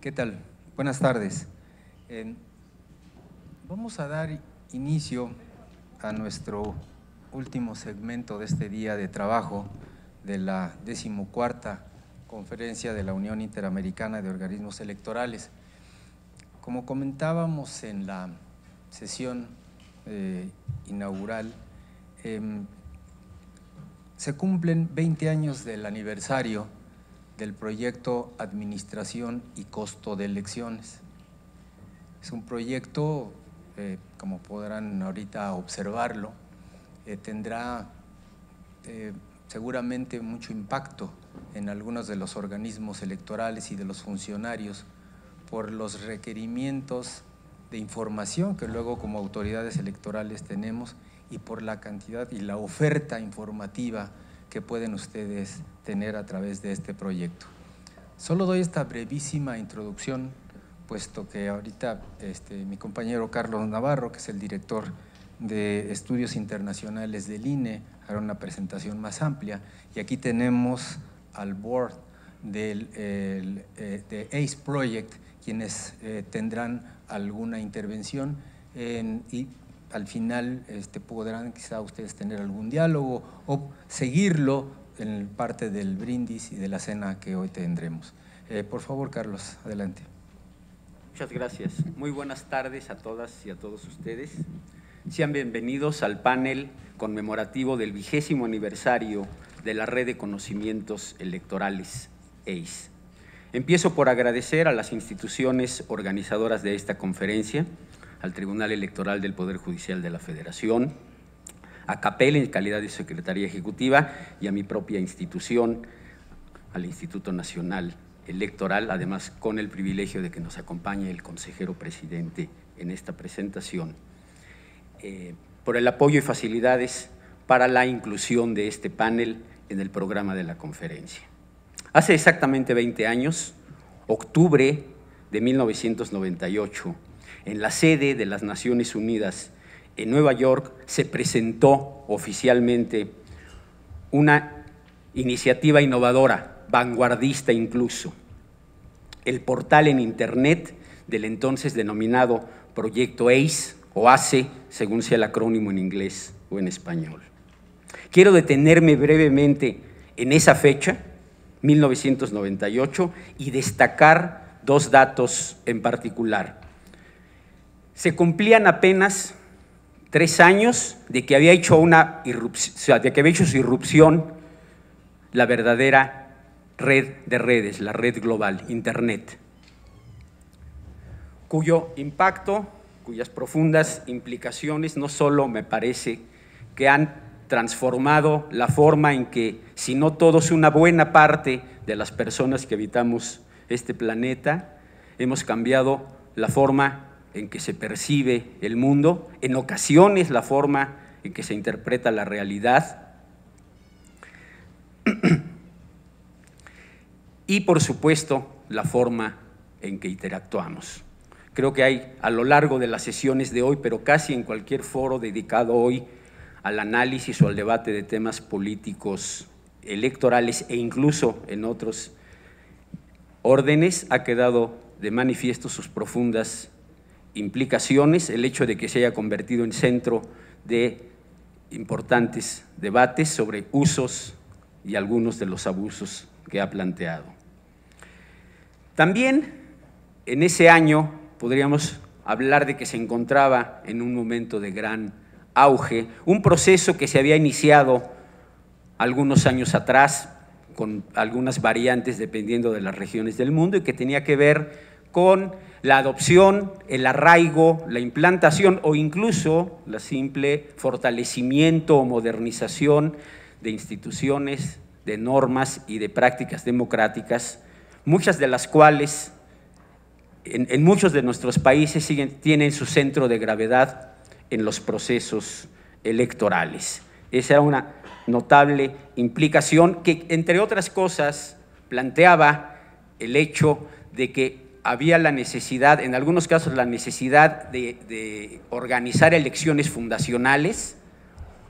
¿Qué tal? Buenas tardes. Vamos a dar inicio a nuestro último segmento de este día de trabajo de la 14ª Conferencia de la Unión Interamericana de Organismos Electorales. Como comentábamos en la sesión inaugural, se cumplen 20 años del aniversario del proyecto Administración y Costo de Elecciones. Es un proyecto, como podrán ahorita observarlo, tendrá seguramente mucho impacto en algunos de los organismos electorales y de los funcionarios por los requerimientos de información que luego como autoridades electorales tenemos y por la cantidad y la oferta informativa que pueden ustedes tener a través de este proyecto. Solo doy esta brevísima introducción, puesto que ahorita mi compañero Carlos Navarro, que es el director de Estudios Internacionales del INE, hará una presentación más amplia, y aquí tenemos al board de ACE Project, quienes tendrán alguna intervención y al final podrán quizá ustedes tener algún diálogo o seguirlo en parte del brindis y de la cena que hoy tendremos. Por favor, Carlos, adelante. Muchas gracias. Muy buenas tardes a todas y a todos ustedes. Sean bienvenidos al panel conmemorativo del 20º aniversario de la Red de Conocimientos Electorales, ACE. Empiezo por agradecer a las instituciones organizadoras de esta conferencia, al Tribunal Electoral del Poder Judicial de la Federación, a CAPEL en calidad de Secretaría Ejecutiva y a mi propia institución, al Instituto Nacional Electoral, además con el privilegio de que nos acompañe el consejero presidente en esta presentación, por el apoyo y facilidades para la inclusión de este panel en el programa de la conferencia. Hace exactamente 20 años, octubre de 1998, en la sede de las Naciones Unidas en Nueva York, se presentó oficialmente una iniciativa innovadora, vanguardista incluso, el portal en Internet del entonces denominado Proyecto ACE, o ACE, según sea el acrónimo en inglés o en español. Quiero detenerme brevemente en esa fecha, 1998, y destacar dos datos en particular. Se cumplían apenas 3 años de que había hecho su irrupción la verdadera red de redes, la red global, Internet, cuyo impacto, cuyas profundas implicaciones no solo me parece que han transformado la forma en que, si no todos, una buena parte de las personas que habitamos este planeta, hemos cambiado la forma en que se percibe el mundo, en ocasiones la forma en que se interpreta la realidad y, por supuesto, la forma en que interactuamos. Creo que hay a lo largo de las sesiones de hoy, pero casi en cualquier foro dedicado hoy al análisis o al debate de temas políticos electorales e incluso en otros órdenes, ha quedado de manifiesto sus profundas implicaciones, el hecho de que se haya convertido en centro de importantes debates sobre usos y algunos de los abusos que ha planteado. También en ese año podríamos hablar de que se encontraba en un momento de gran auge, un proceso que se había iniciado algunos años atrás, con algunas variantes dependiendo de las regiones del mundo, y que tenía que ver con la adopción, el arraigo, la implantación o incluso la simple fortalecimiento o modernización de instituciones, de normas y de prácticas democráticas, muchas de las cuales en muchos de nuestros países tienen su centro de gravedad en los procesos electorales. Esa era una notable implicación que, entre otras cosas, planteaba el hecho de que había la necesidad, en algunos casos la necesidad de organizar elecciones fundacionales,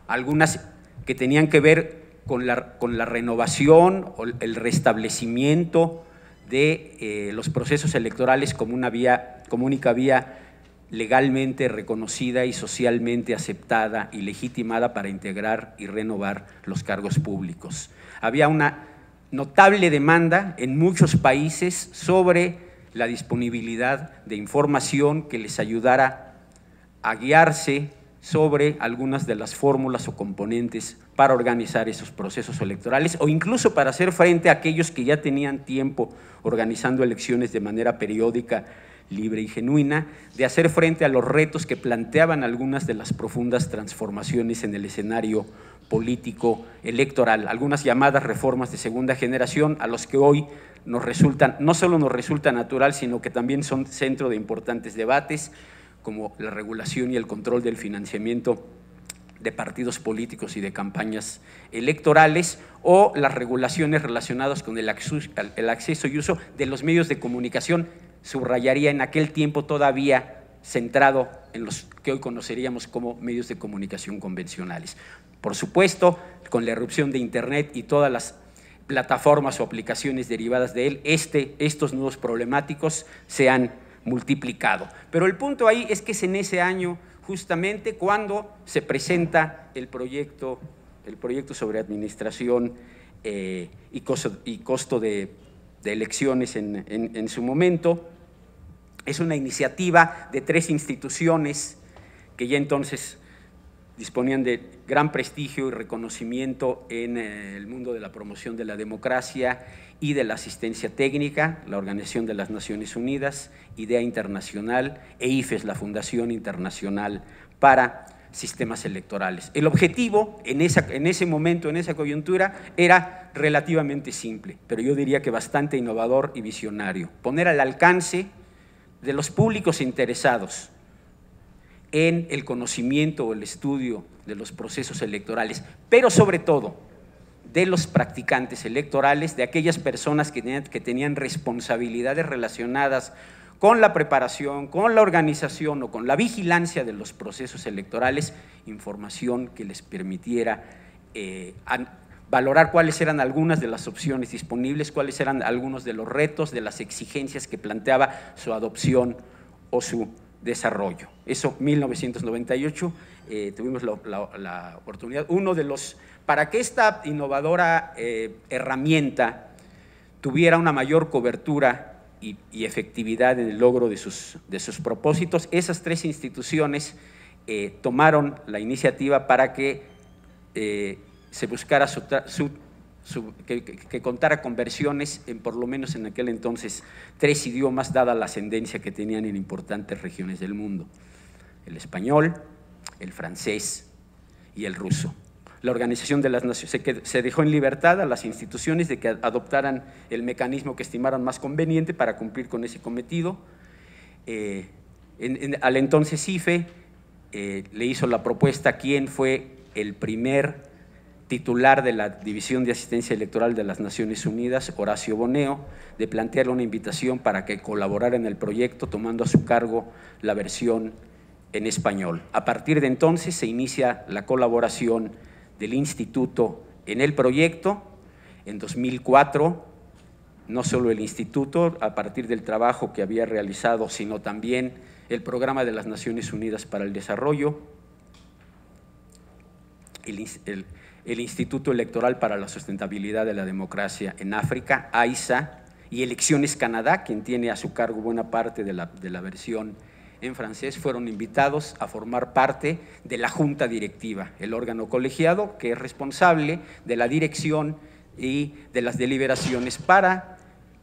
algunas que tenían que ver con la renovación o el restablecimiento de los procesos electorales como como única vía legalmente reconocida y socialmente aceptada y legitimada para integrar y renovar los cargos públicos. Había una notable demanda en muchos países sobre la disponibilidad de información que les ayudara a guiarse sobre algunas de las fórmulas o componentes para organizar esos procesos electorales o incluso para hacer frente a aquellos que ya tenían tiempo organizando elecciones de manera periódica, libre y genuina, de hacer frente a los retos que planteaban algunas de las profundas transformaciones en el escenario político electoral, algunas llamadas reformas de segunda generación a los que hoy nos resultan, no solo nos resulta natural, sino que también son centro de importantes debates, como la regulación y el control del financiamiento de partidos políticos y de campañas electorales, o las regulaciones relacionadas con el acceso y uso de los medios de comunicación, subrayaría en aquel tiempo todavía centrado en los que hoy conoceríamos como medios de comunicación convencionales. Por supuesto, con la irrupción de Internet y todas las plataformas o aplicaciones derivadas de él, estos nudos problemáticos se han multiplicado. Pero el punto ahí es que es en ese año justamente cuando se presenta el proyecto sobre administración y costo de elecciones en su momento. Es una iniciativa de 3 instituciones que ya entonces disponían de gran prestigio y reconocimiento en el mundo de la promoción de la democracia y de la asistencia técnica, la Organización de las Naciones Unidas, IDEA Internacional e IFES, la Fundación Internacional para Sistemas Electorales. El objetivo en ese momento, en esa coyuntura, era relativamente simple, pero yo diría que bastante innovador y visionario: poner al alcance de los públicos interesados en el conocimiento o el estudio de los procesos electorales, pero sobre todo de los practicantes electorales, de aquellas personas que tenían responsabilidades relacionadas con la preparación, con la organización o con la vigilancia de los procesos electorales, información que les permitiera valorar cuáles eran algunas de las opciones disponibles, cuáles eran algunos de los retos, de las exigencias que planteaba su adopción o su desarrollo. Eso, 1998, tuvimos la oportunidad. Para que esta innovadora herramienta tuviera una mayor cobertura y efectividad en el logro de sus propósitos, esas 3 instituciones tomaron la iniciativa para que se buscara que contara con versiones en por lo menos en aquel entonces 3 idiomas, dada la ascendencia que tenían en importantes regiones del mundo: el español, el francés y el ruso. La Organización de las Naciones se dejó en libertad a las instituciones de que adoptaran el mecanismo que estimaran más conveniente para cumplir con ese cometido. Al entonces IFE le hizo la propuesta a quien fue el primer titular de la División de Asistencia Electoral de las Naciones Unidas, Horacio Boneo, de plantearle una invitación para que colaborara en el proyecto, tomando a su cargo la versión en español. A partir de entonces se inicia la colaboración del Instituto en el proyecto. En 2004, no solo el Instituto, a partir del trabajo que había realizado, sino también el Programa de las Naciones Unidas para el Desarrollo, el Instituto Electoral para la Sustentabilidad de la Democracia en África, AISA, y Elecciones Canadá, quien tiene a su cargo buena parte de la versión en francés, fueron invitados a formar parte de la Junta Directiva, el órgano colegiado que es responsable de la dirección y de las deliberaciones para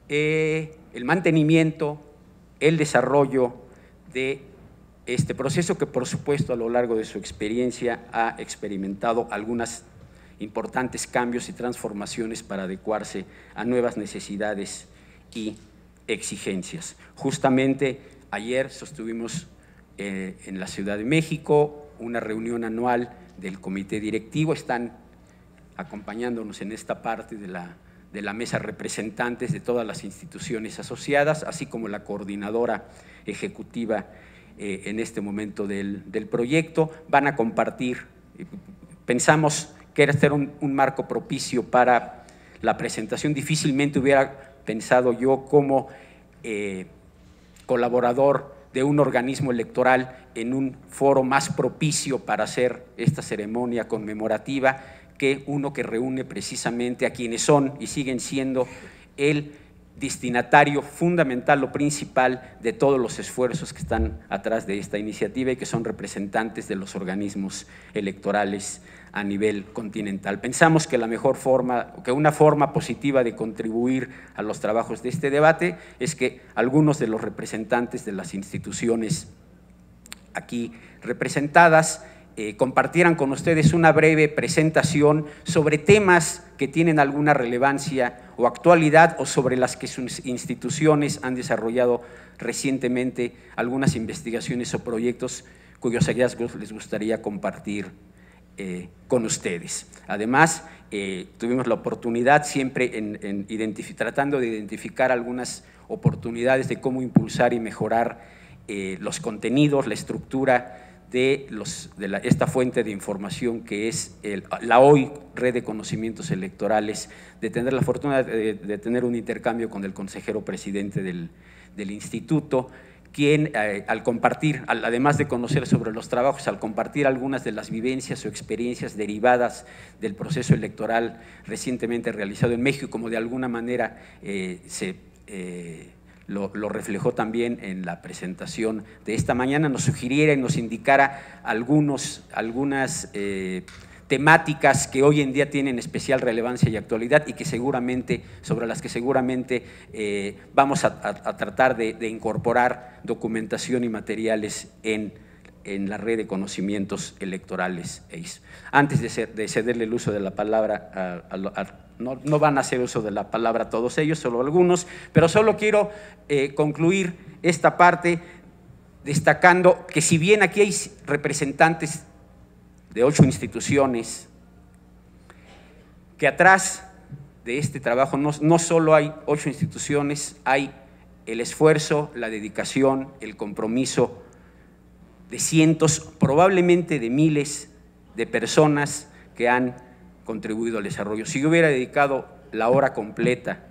el mantenimiento, el desarrollo de este proceso, que por supuesto a lo largo de su experiencia ha experimentado algunas importantes cambios y transformaciones para adecuarse a nuevas necesidades y exigencias. Justamente ayer sostuvimos en la Ciudad de México una reunión anual del comité directivo. Están acompañándonos en esta parte de la mesa representantes de todas las instituciones asociadas, así como la coordinadora ejecutiva en este momento del proyecto. Van a compartir, pensamos que era un marco propicio para la presentación. Difícilmente hubiera pensado yo como colaborador de un organismo electoral en un foro más propicio para hacer esta ceremonia conmemorativa que uno que reúne precisamente a quienes son y siguen siendo el destinatario fundamental o principal de todos los esfuerzos que están atrás de esta iniciativa y que son representantes de los organismos electorales a nivel continental. Pensamos que la mejor forma, que una forma positiva de contribuir a los trabajos de este debate es que algunos de los representantes de las instituciones aquí representadas compartieran con ustedes una breve presentación sobre temas que tienen alguna relevancia o actualidad o sobre las que sus instituciones han desarrollado recientemente algunas investigaciones o proyectos cuyos hallazgos les gustaría compartir con ustedes. Además, tuvimos la oportunidad siempre tratando de identificar algunas oportunidades de cómo impulsar y mejorar los contenidos, la estructura de esta fuente de información que es la hoy Red de Conocimientos Electorales, de tener la fortuna de tener un intercambio con el consejero presidente del instituto, quien al compartir, además de conocer sobre los trabajos, al compartir algunas de las vivencias o experiencias derivadas del proceso electoral recientemente realizado en México, como de alguna manera lo reflejó también en la presentación de esta mañana, nos sugiriera y nos indicara algunas temáticas que hoy en día tienen especial relevancia y actualidad y que sobre las que seguramente vamos a tratar de incorporar documentación y materiales en la Red de Conocimientos Electorales EIS. Antes de cederle el uso de la palabra, no van a hacer uso de la palabra todos ellos, solo algunos, pero solo quiero concluir esta parte destacando que si bien aquí hay representantes de 8 instituciones, que atrás de este trabajo no solo hay 8 instituciones, hay el esfuerzo, la dedicación, el compromiso de cientos, probablemente de miles de personas que han contribuido al desarrollo. Si yo hubiera dedicado la hora completa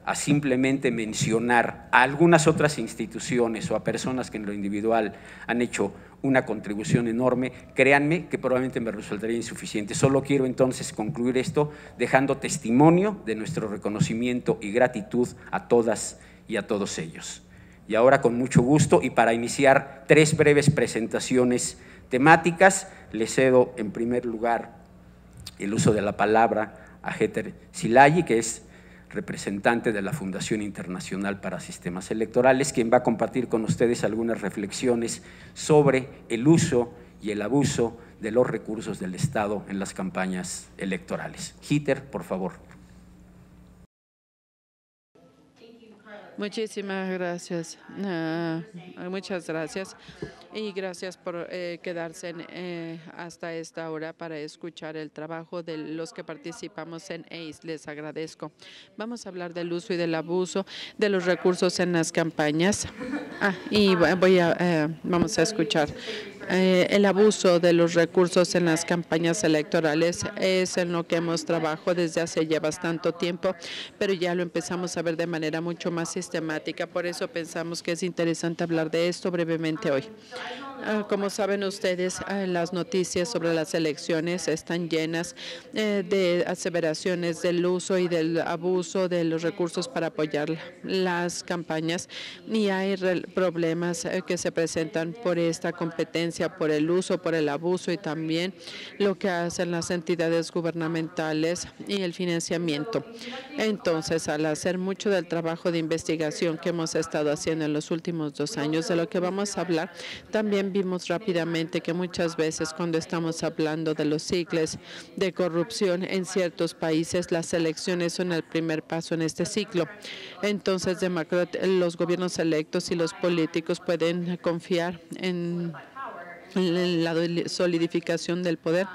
a simplemente mencionar a algunas otras instituciones o a personas que en lo individual han hecho una contribución enorme, créanme que probablemente me resultaría insuficiente. Solo quiero entonces concluir esto dejando testimonio de nuestro reconocimiento y gratitud a todas y a todos ellos. Y ahora, con mucho gusto, y para iniciar 3 breves presentaciones temáticas, le cedo en primer lugar el uso de la palabra a Heather Szilágyi, que es representante de la Fundación Internacional para Sistemas Electorales, quien va a compartir con ustedes algunas reflexiones sobre el uso y el abuso de los recursos del Estado en las campañas electorales. Heather, por favor. Muchísimas gracias. Muchas gracias. Y gracias por quedarse hasta esta hora para escuchar el trabajo de los que participamos en EIS. Les agradezco. Vamos a hablar del uso y del abuso de los recursos en las campañas. Vamos a escuchar. El abuso de los recursos en las campañas electorales es en lo que hemos trabajado desde hace ya bastante tiempo, pero ya lo empezamos a ver de manera mucho más sistemática. Por eso pensamos que es interesante hablar de esto brevemente hoy. Como saben ustedes, las noticias sobre las elecciones están llenas de aseveraciones del uso y del abuso de los recursos para apoyar las campañas, y hay problemas que se presentan por esta competencia, por el uso, por el abuso, y también lo que hacen las entidades gubernamentales y el financiamiento. Entonces, al hacer mucho del trabajo de investigación que hemos estado haciendo en los últimos 2 años, de lo que vamos a hablar, también vimos rápidamente que muchas veces cuando estamos hablando de los ciclos de corrupción en ciertos países, las elecciones son el primer paso en este ciclo. Entonces, los gobiernos electos y los políticos pueden confiar en la solidificación del poder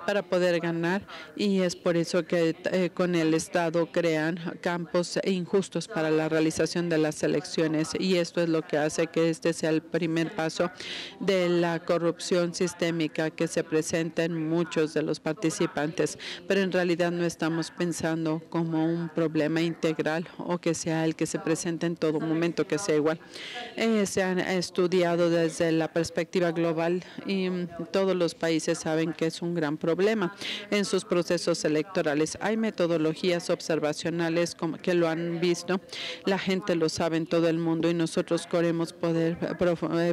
para poder ganar, y es por eso que con el Estado crean campos injustos para la realización de las elecciones, y esto es lo que hace que este sea el primer paso de la corrupción sistémica que se presenta en muchos de los participantes, pero en realidad no estamos pensando como un problema integral o que sea el que se presenta en todo momento, que sea igual. Se han estudiado desde la perspectiva global y todos los países saben que es un gran problema en sus procesos electorales. Hay metodologías observacionales que lo han visto, la gente lo sabe en todo el mundo, y nosotros queremos poder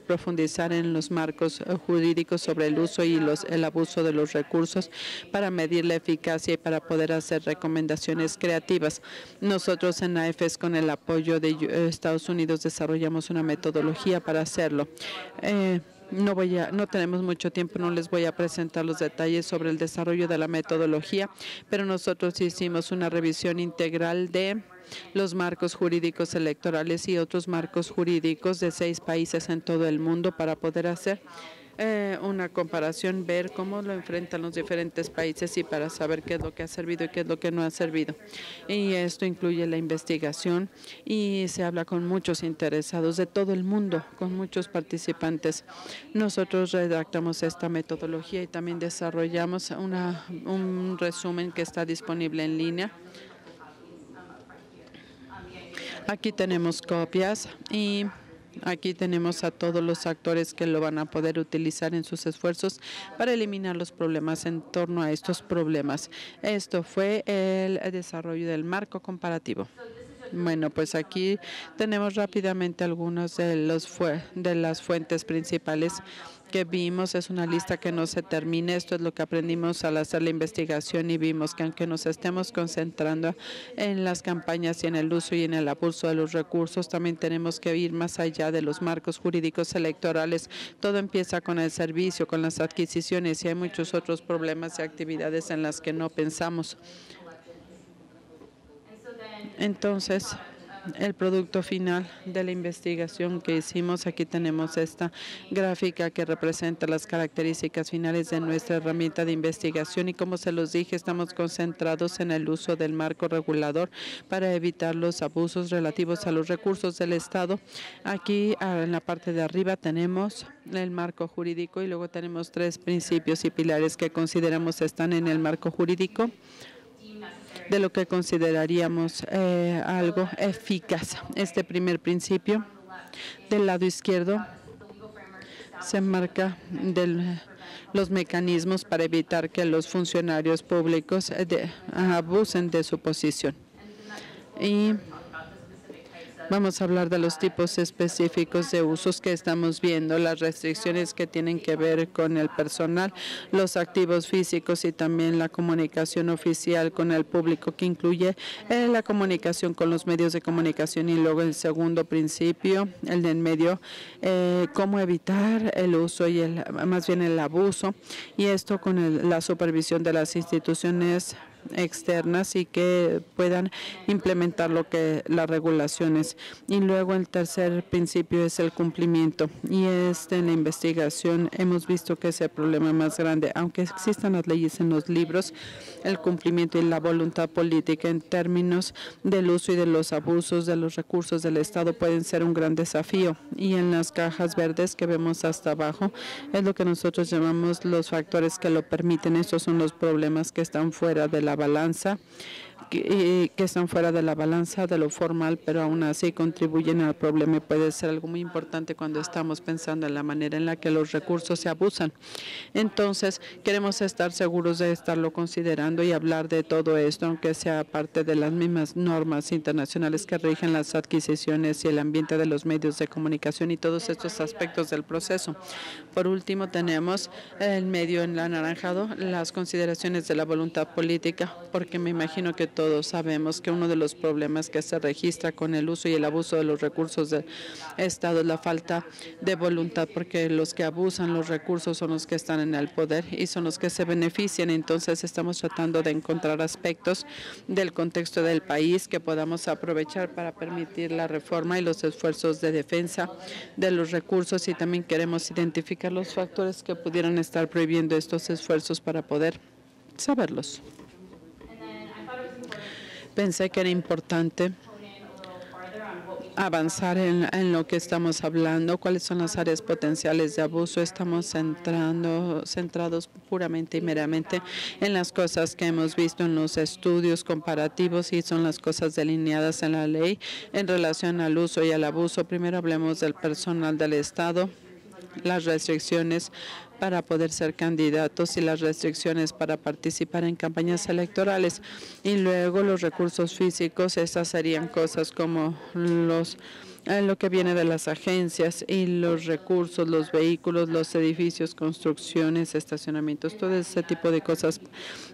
profundizar en los marcos jurídicos sobre el uso y el abuso de los recursos para medir la eficacia y para poder hacer recomendaciones creativas. Nosotros en AEFES, con el apoyo de Estados Unidos, desarrollamos una metodología para hacerlo. No tenemos mucho tiempo, no les voy a presentar los detalles sobre el desarrollo de la metodología, pero nosotros hicimos una revisión integral de los marcos jurídicos electorales y otros marcos jurídicos de 6 países en todo el mundo para poder hacer una comparación, ver cómo lo enfrentan los diferentes países y para saber qué es lo que ha servido y qué es lo que no ha servido. Y esto incluye la investigación, y se habla con muchos interesados de todo el mundo, con muchos participantes. Nosotros redactamos esta metodología y también desarrollamos un resumen que está disponible en línea. Aquí tenemos copias y aquí tenemos a todos los actores que lo van a poder utilizar en sus esfuerzos para eliminar los problemas en torno a estos problemas. Esto fue el desarrollo del marco comparativo. Bueno, pues aquí tenemos rápidamente algunas de las fuentes principales que vimos. Es una lista que no se termina. Esto es lo que aprendimos al hacer la investigación, y vimos que aunque nos estemos concentrando en las campañas y en el uso y en el abuso de los recursos, también tenemos que ir más allá de los marcos jurídicos electorales. Todo empieza con el servicio, con las adquisiciones, y hay muchos otros problemas y actividades en las que no pensamos. Entonces, el producto final de la investigación que hicimos, aquí tenemos esta gráfica que representa las características finales de nuestra herramienta de investigación, y como se los dije, estamos concentrados en el uso del marco regulador para evitar los abusos relativos a los recursos del Estado. Aquí en la parte de arriba tenemos el marco jurídico, y luego tenemos 3 principios y pilares que consideramos están en el marco jurídico de lo que consideraríamos algo eficaz. Este primer principio del lado izquierdo se marca los mecanismos para evitar que los funcionarios públicos abusen de su posición. Y vamos a hablar de los tipos específicos de usos que estamos viendo, las restricciones que tienen que ver con el personal, los activos físicos y también la comunicación oficial con el público, que incluye la comunicación con los medios de comunicación. Y luego el segundo principio, el de en medio, cómo evitar el uso y más bien el abuso, y esto con la supervisión de las instituciones externas y que puedan implementar las regulaciones. Y luego el tercer principio es el cumplimiento, y en la investigación hemos visto que es el problema más grande. Aunque existan las leyes en los libros, el cumplimiento y la voluntad política en términos del uso y de los abusos de los recursos del Estado pueden ser un gran desafío. Y en las cajas verdes que vemos hasta abajo es lo que nosotros llamamos los factores que lo permiten. Estos son los problemas que están fuera de la balanza, que están fuera de la balanza de lo formal, pero aún así contribuyen al problema, y puede ser algo muy importante cuando estamos pensando en la manera en la que los recursos se abusan. Entonces, queremos estar seguros de estarlo considerando y hablar de todo esto, aunque sea parte de las mismas normas internacionales que rigen las adquisiciones y el ambiente de los medios de comunicación y todos estos aspectos del proceso. Por último, tenemos el medio en anaranjado, las consideraciones de la voluntad política, porque me imagino que todos sabemos que uno de los problemas que se registra con el uso y el abuso de los recursos del Estado es la falta de voluntad, porque los que abusan los recursos son los que están en el poder y son los que se benefician. Entonces estamos tratando de encontrar aspectos del contexto del país que podamos aprovechar para permitir la reforma y los esfuerzos de defensa de los recursos, y también queremos identificar los factores que pudieran estar prohibiendo estos esfuerzos para poder saberlos. Pensé que era importante avanzar en lo que estamos hablando, cuáles son las áreas potenciales de abuso. Estamos centrados puramente y meramente en las cosas que hemos visto en los estudios comparativos y son las cosas delineadas en la ley en relación al uso y al abuso. Primero hablemos del personal del Estado, las restricciones para poder ser candidatos y las restricciones para participar en campañas electorales. Y luego los recursos físicos, estas serían cosas como lo que viene de las agencias y los recursos, los vehículos, los edificios, construcciones, estacionamientos, todo ese tipo de cosas.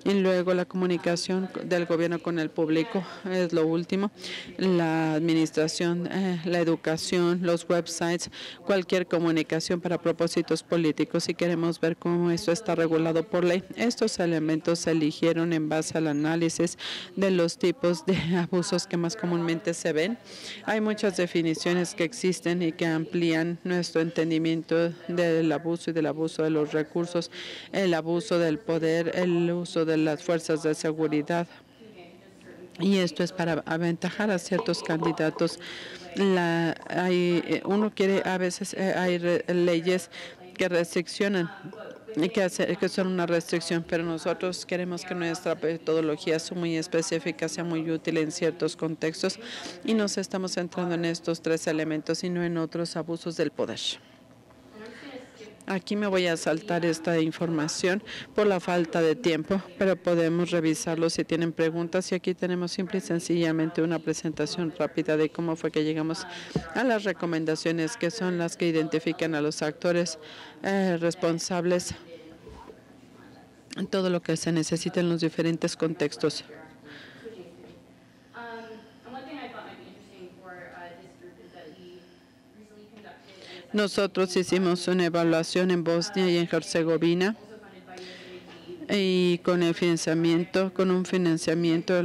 Y luego la comunicación del gobierno con el público es lo último. La administración, la educación, los websites, cualquier comunicación para propósitos políticos, y queremos ver cómo esto está regulado por ley. Estos elementos se eligieron en base al análisis de los tipos de abusos que más comúnmente se ven. Hay muchas definiciones que existen y que amplían nuestro entendimiento del abuso y del abuso de los recursos, el abuso del poder, el uso de las fuerzas de seguridad. Y esto es para aventajar a ciertos candidatos. A veces hay leyes que restriccionan, que son una restricción, pero nosotros queremos que nuestra metodología sea muy específica, sea muy útil en ciertos contextos, y nos estamos centrando en estos tres elementos y no en otros abusos del poder. Aquí me voy a saltar esta información por la falta de tiempo, pero podemos revisarlo si tienen preguntas. Y aquí tenemos simple y sencillamente una presentación rápida de cómo fue que llegamos a las recomendaciones, que son las que identifican a los actores responsables en todo lo que se necesita en los diferentes contextos. Nosotros hicimos una evaluación en Bosnia y en Herzegovina, y con un financiamiento,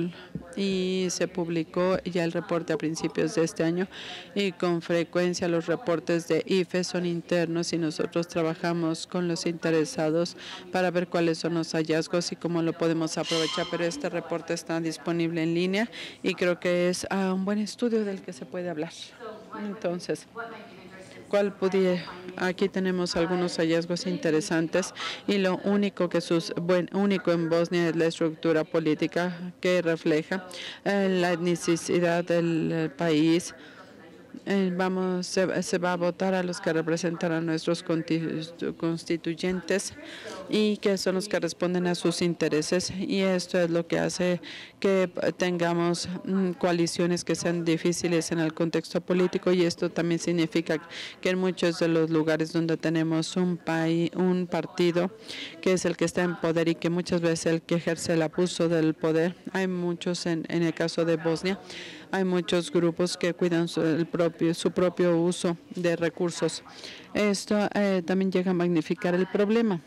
y se publicó ya el reporte a principios de este año, y con frecuencia los reportes de IFE son internos y nosotros trabajamos con los interesados para ver cuáles son los hallazgos y cómo lo podemos aprovechar, pero este reporte está disponible en línea y creo que es un buen estudio del que se puede hablar. Entonces, aquí tenemos algunos hallazgos interesantes, y lo único único en Bosnia es la estructura política que refleja la etnicidad del país. Se va a votar a los que representan a nuestros constituyentes y que son los que responden a sus intereses, y esto es lo que hace que tengamos coaliciones que sean difíciles en el contexto político, y esto también significa que en muchos de los lugares donde tenemos un partido que es el que está en poder y que muchas veces el que ejerce el abuso del poder, hay muchos en el caso de Bosnia. Hay muchos grupos que cuidan su propio uso de recursos. Esto también llega a magnificar el problema.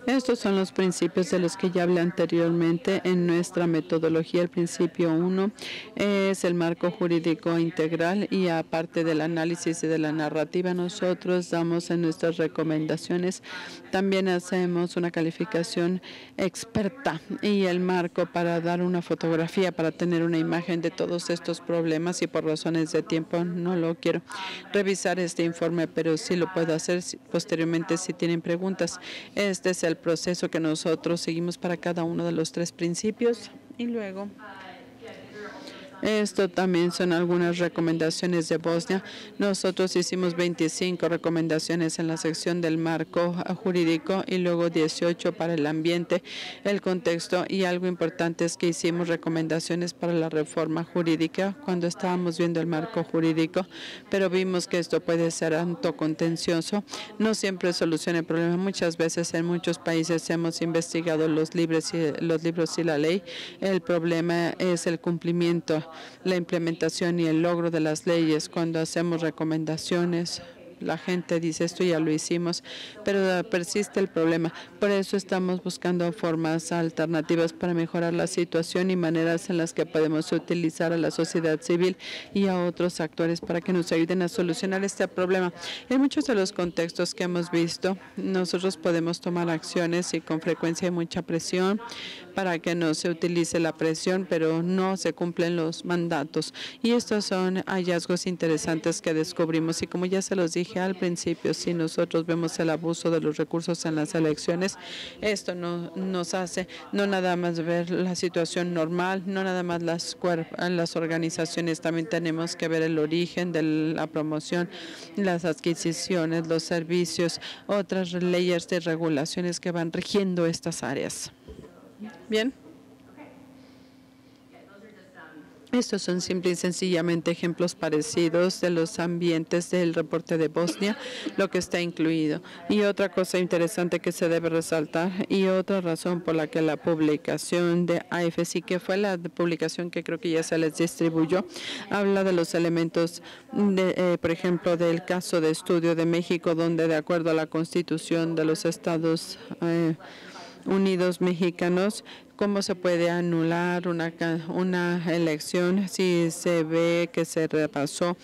Estos son los principios de los que ya hablé anteriormente en nuestra metodología. El principio 1 es el marco jurídico integral, y aparte del análisis y de la narrativa, nosotros damos en nuestras recomendaciones, también hacemos una calificación experta y el marco para dar una fotografía, para tener una imagen de todos estos problemas, y por razones de tiempo no lo quiero revisar este informe, pero sí lo puedo hacer posteriormente si tienen preguntas. Este es el proceso que nosotros seguimos para cada uno de los tres principios, y luego Esto también son algunas recomendaciones de Bosnia. Nosotros hicimos 25 recomendaciones en la sección del marco jurídico y luego 18 para el ambiente, el contexto, y algo importante es que hicimos recomendaciones para la reforma jurídica cuando estábamos viendo el marco jurídico, pero vimos que esto puede ser autocontencioso. No siempre soluciona el problema. Muchas veces en muchos países hemos investigado los libros y la ley. El problema es el cumplimiento, la implementación y el logro de las leyes. Cuando hacemos recomendaciones, la gente dice esto ya lo hicimos, pero persiste el problema. Por eso estamos buscando formas alternativas para mejorar la situación y maneras en las que podemos utilizar a la sociedad civil y a otros actores para que nos ayuden a solucionar este problema. En muchos de los contextos que hemos visto, nosotros podemos tomar acciones y con frecuencia hay mucha presión para que no se utilice la presión, pero no se cumplen los mandatos. Y estos son hallazgos interesantes que descubrimos. Y como ya se los dije al principio, si nosotros vemos el abuso de los recursos en las elecciones, esto nos hace no nada más ver la situación normal, no nada más las organizaciones, también tenemos que ver el origen de la promoción, las adquisiciones, los servicios, otras leyes de regulaciones que van rigiendo estas áreas. Bien. Estos son simple y sencillamente ejemplos parecidos de los ambientes del reporte de Bosnia, lo que está incluido. Y otra cosa interesante que se debe resaltar y otra razón por la que la publicación de AFC, que fue la publicación que creo que ya se les distribuyó, habla de los elementos, por ejemplo, del caso de estudio de México, donde de acuerdo a la Constitución de los Estados Unidos mexicanos, cómo se puede anular una elección si se ve que se repasó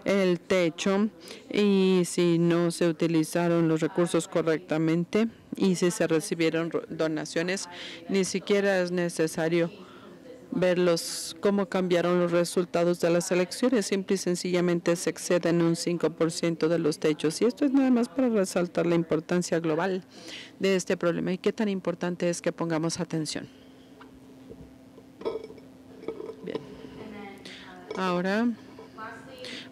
el techo y si no se utilizaron los recursos correctamente y si se recibieron donaciones. Ni siquiera es necesario verlos cómo cambiaron los resultados de las elecciones, simple y sencillamente se exceden un 5% de los techos. Y esto es nada más para resaltar la importancia global de este problema y qué tan importante es que pongamos atención. Bien. Ahora,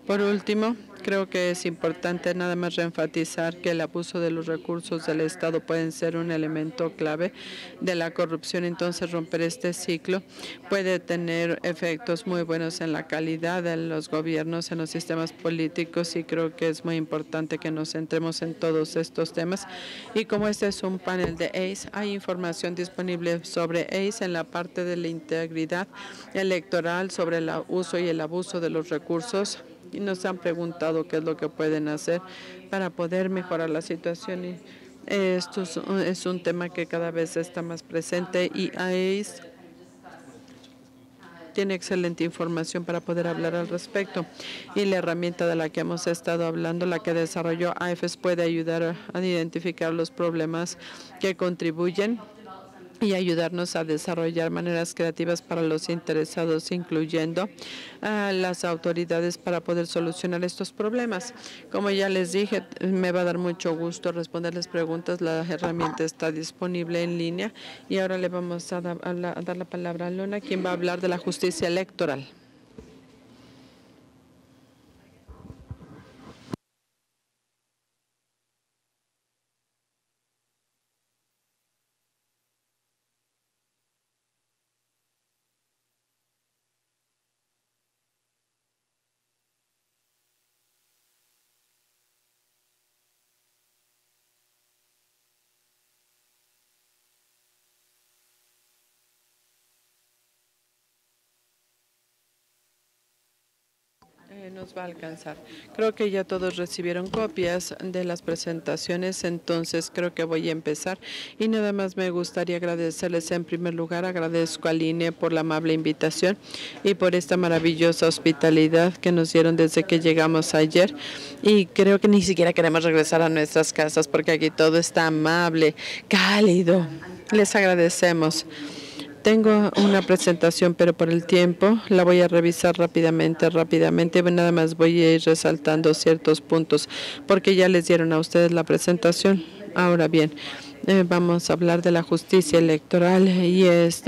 por último, creo que es importante nada más reenfatizar que el abuso de los recursos del Estado pueden ser un elemento clave de la corrupción. Entonces, romper este ciclo puede tener efectos muy buenos en la calidad de los gobiernos, en los sistemas políticos, y creo que es muy importante que nos centremos en todos estos temas. Y como este es un panel de ACE, hay información disponible sobre ACE en la parte de la integridad electoral, sobre el uso y el abuso de los recursos. Y nos han preguntado qué es lo que pueden hacer para poder mejorar la situación. Y esto es un tema que cada vez está más presente y ACE tiene excelente información para poder hablar al respecto. Y la herramienta de la que hemos estado hablando, la que desarrolló AFES, puede ayudar a identificar los problemas que contribuyen y ayudarnos a desarrollar maneras creativas para los interesados, incluyendo a las autoridades para poder solucionar estos problemas. Como ya les dije, me va a dar mucho gusto responderles preguntas. La herramienta está disponible en línea y ahora le vamos a dar la palabra a Luna, quien va a hablar de la justicia electoral. Nos va a alcanzar. Creo que ya todos recibieron copias de las presentaciones, entonces creo que voy a empezar. Y nada más me gustaría agradecerles en primer lugar, agradezco al INE por la amable invitación y por esta maravillosa hospitalidad que nos dieron desde que llegamos ayer. Y creo que ni siquiera queremos regresar a nuestras casas porque aquí todo está amable, cálido. Les agradecemos. Tengo una presentación, pero por el tiempo la voy a revisar rápidamente. Nada más voy a ir resaltando ciertos puntos, porque ya les dieron a ustedes la presentación. Ahora bien, vamos a hablar de la justicia electoral y es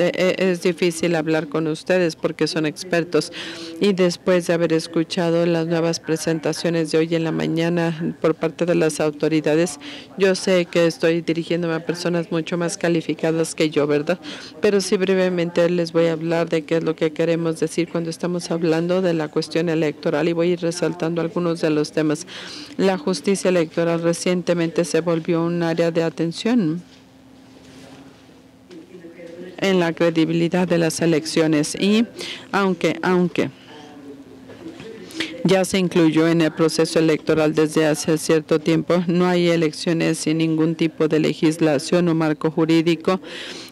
difícil hablar con ustedes porque son expertos. Y después de haber escuchado las nuevas presentaciones de hoy en la mañana por parte de las autoridades, yo sé que estoy dirigiéndome a personas mucho más calificadas que yo, ¿verdad? Pero sí brevemente les voy a hablar de qué es lo que queremos decir cuando estamos hablando de la cuestión electoral y voy a ir resaltando algunos de los temas. La justicia electoral recientemente se volvió un área de atención en la credibilidad de las elecciones y aunque ya se incluyó en el proceso electoral desde hace cierto tiempo, no hay elecciones sin ningún tipo de legislación o marco jurídico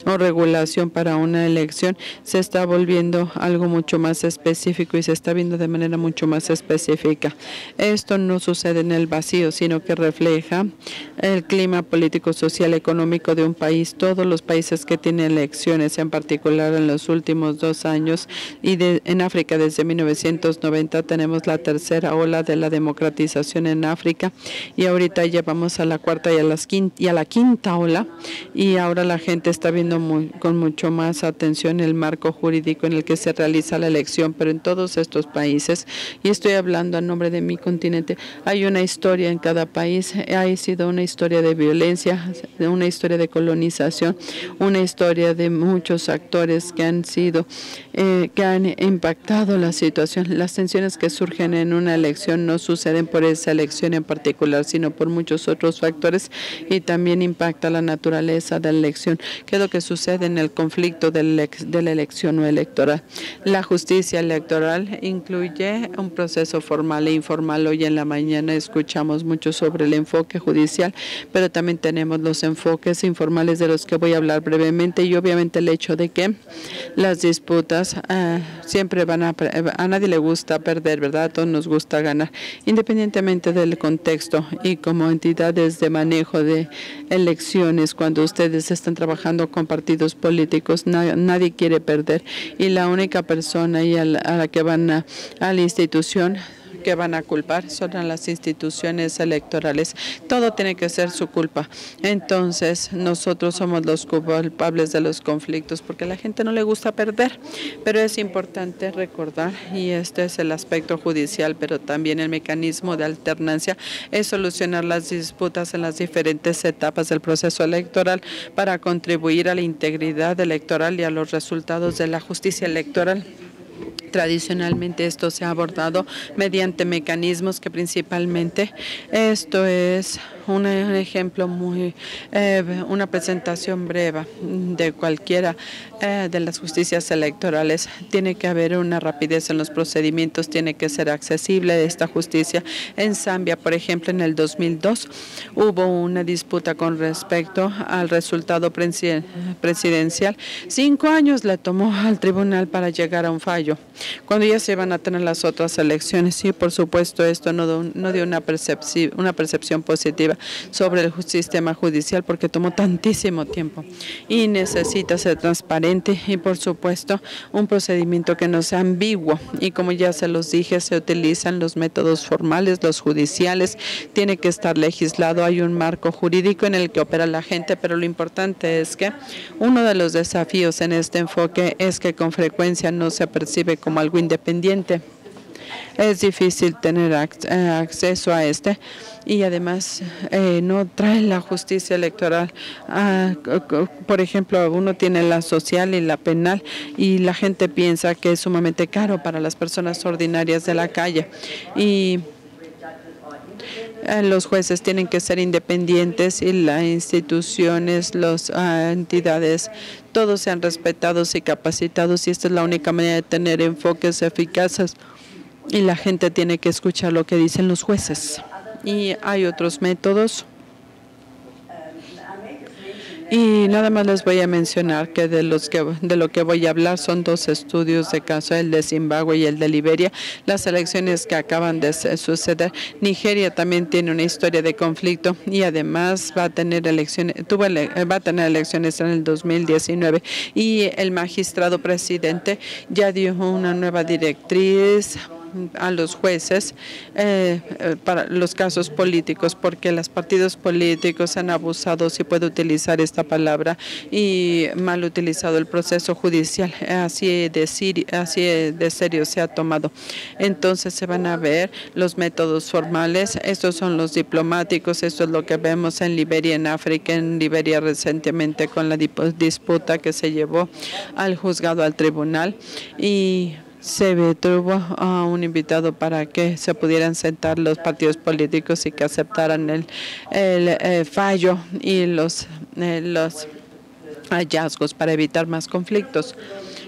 o regulación para una elección. Se está volviendo algo mucho más específico y se está viendo de manera mucho más específica. Esto no sucede en el vacío, sino que refleja el clima político, social, económico de un país. Todos los países que tienen elecciones, en particular en los últimos 2 años, y en África desde 1990 tenemos la tercera ola de la democratización en África y ahorita llevamos a la cuarta y a la quinta ola y ahora la gente está viendo con mucho más atención el marco jurídico en el que se realiza la elección, pero en todos estos países, y estoy hablando a nombre de mi continente, hay una historia en cada país. Ha sido una historia de violencia, una historia de colonización, una historia de muchos actores que han impactado la situación. Las tensiones que surgen en una elección no suceden por esa elección en particular, sino por muchos otros factores y también impacta la naturaleza de la elección. ¿Qué es lo que sucede en el conflicto de la elección o electoral? La justicia electoral incluye un proceso formal e informal. Hoy en la mañana escuchamos mucho sobre el enfoque judicial, pero también tenemos los enfoques informales de los que voy a hablar brevemente y obviamente el hecho de que las disputas siempre a nadie le gusta perder, ¿verdad? A todos nos gusta ganar, independientemente del contexto y como entidades de manejo de elecciones, cuando ustedes están trabajando con partidos políticos, nadie quiere perder y la única persona a la que van a la institución que van a culpar son a las instituciones electorales. Todo tiene que ser su culpa. Entonces, nosotros somos los culpables de los conflictos porque a la gente no le gusta perder. Pero es importante recordar, y este es el aspecto judicial, pero también el mecanismo de alternancia, es solucionar las disputas en las diferentes etapas del proceso electoral para contribuir a la integridad electoral y a los resultados de la justicia electoral. Tradicionalmente esto se ha abordado mediante mecanismos que principalmente, esto es un ejemplo una presentación breve de cualquiera de las justicias electorales. Tiene que haber una rapidez en los procedimientos, tiene que ser accesible esta justicia. En Zambia, por ejemplo, en el 2002 hubo una disputa con respecto al resultado presidencial. 5 años le tomó al tribunal para llegar a un fallo, cuando ya se iban a tener las otras elecciones. Y por supuesto esto no dio una percepción positiva sobre el sistema judicial porque tomó tantísimo tiempo y necesita ser transparente y por supuesto un procedimiento que no sea ambiguo, y como ya se los dije, se utilizan los métodos formales, los judiciales, tiene que estar legislado, hay un marco jurídico en el que opera la gente, pero lo importante es que uno de los desafíos en este enfoque es que con frecuencia no se percibe como algo independiente. Es difícil tener acceso a y además no trae la justicia electoral. Por ejemplo, uno tiene la social y la penal y la gente piensa que es sumamente caro para las personas ordinarias de la calle. Y los jueces tienen que ser independientes y las instituciones, las entidades, todos sean respetados y capacitados, y esta es la única manera de tener enfoques eficaces. Y la gente tiene que escuchar lo que dicen los jueces. Y hay otros métodos. Y nada más les voy a mencionar que de lo que voy a hablar son 2 estudios de caso, el de Zimbabue y el de Liberia, las elecciones que acaban de suceder. Nigeria también tiene una historia de conflicto y además va a tener elecciones en el 2019, y el magistrado presidente ya dio una nueva directriz a los jueces para los casos políticos, porque los partidos políticos han abusado, si puedo utilizar esta palabra, y mal utilizado el proceso judicial. Así de serio se ha tomado. Entonces se van a ver los métodos formales. Estos son los diplomáticos. Esto es lo que vemos en Liberia, en África, en Liberia recientemente con la disputa que se llevó al juzgado, al tribunal, y se tuvo a un invitado para que se pudieran sentar los partidos políticos y que aceptaran el fallo y los hallazgos para evitar más conflictos.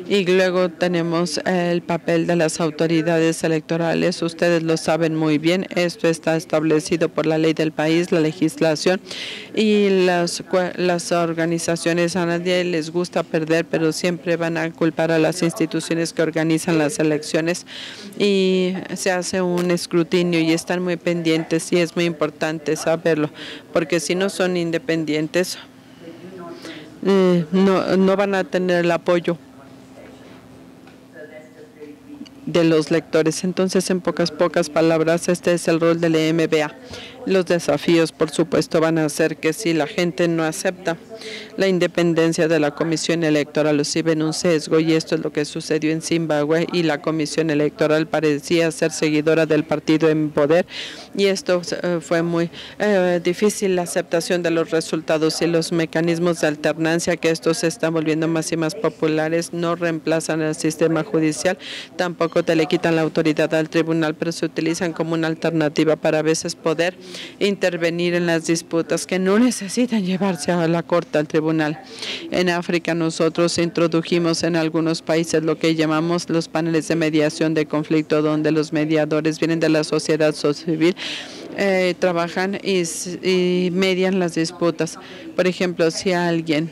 Y luego tenemos el papel de las autoridades electorales. Ustedes lo saben muy bien. Esto está establecido por la ley del país, la legislación, y las organizaciones. A nadie les gusta perder, pero siempre van a culpar a las instituciones que organizan las elecciones, y se hace un escrutinio y están muy pendientes, y es muy importante saberlo, porque si no son independientes, no van a tener el apoyo de los lectores. Entonces, en pocas palabras, este es el rol del EMBA. Los desafíos, por supuesto, van a ser que si la gente no acepta la independencia de la Comisión Electoral, o si ven un sesgo, y esto es lo que sucedió en Zimbabue, y la Comisión Electoral parecía ser seguidora del partido en poder, y esto fue muy difícil la aceptación de los resultados, y los mecanismos de alternancia, que estos se están volviendo más y más populares, no reemplazan el sistema judicial, tampoco te le quitan la autoridad al tribunal, pero se utilizan como una alternativa para a veces poder intervenir en las disputas que no necesitan llevarse a la corte, al tribunal. En África nosotros introdujimos en algunos países lo que llamamos los paneles de mediación de conflicto, donde los mediadores vienen de la sociedad civil, trabajan y median las disputas. Por ejemplo, si alguien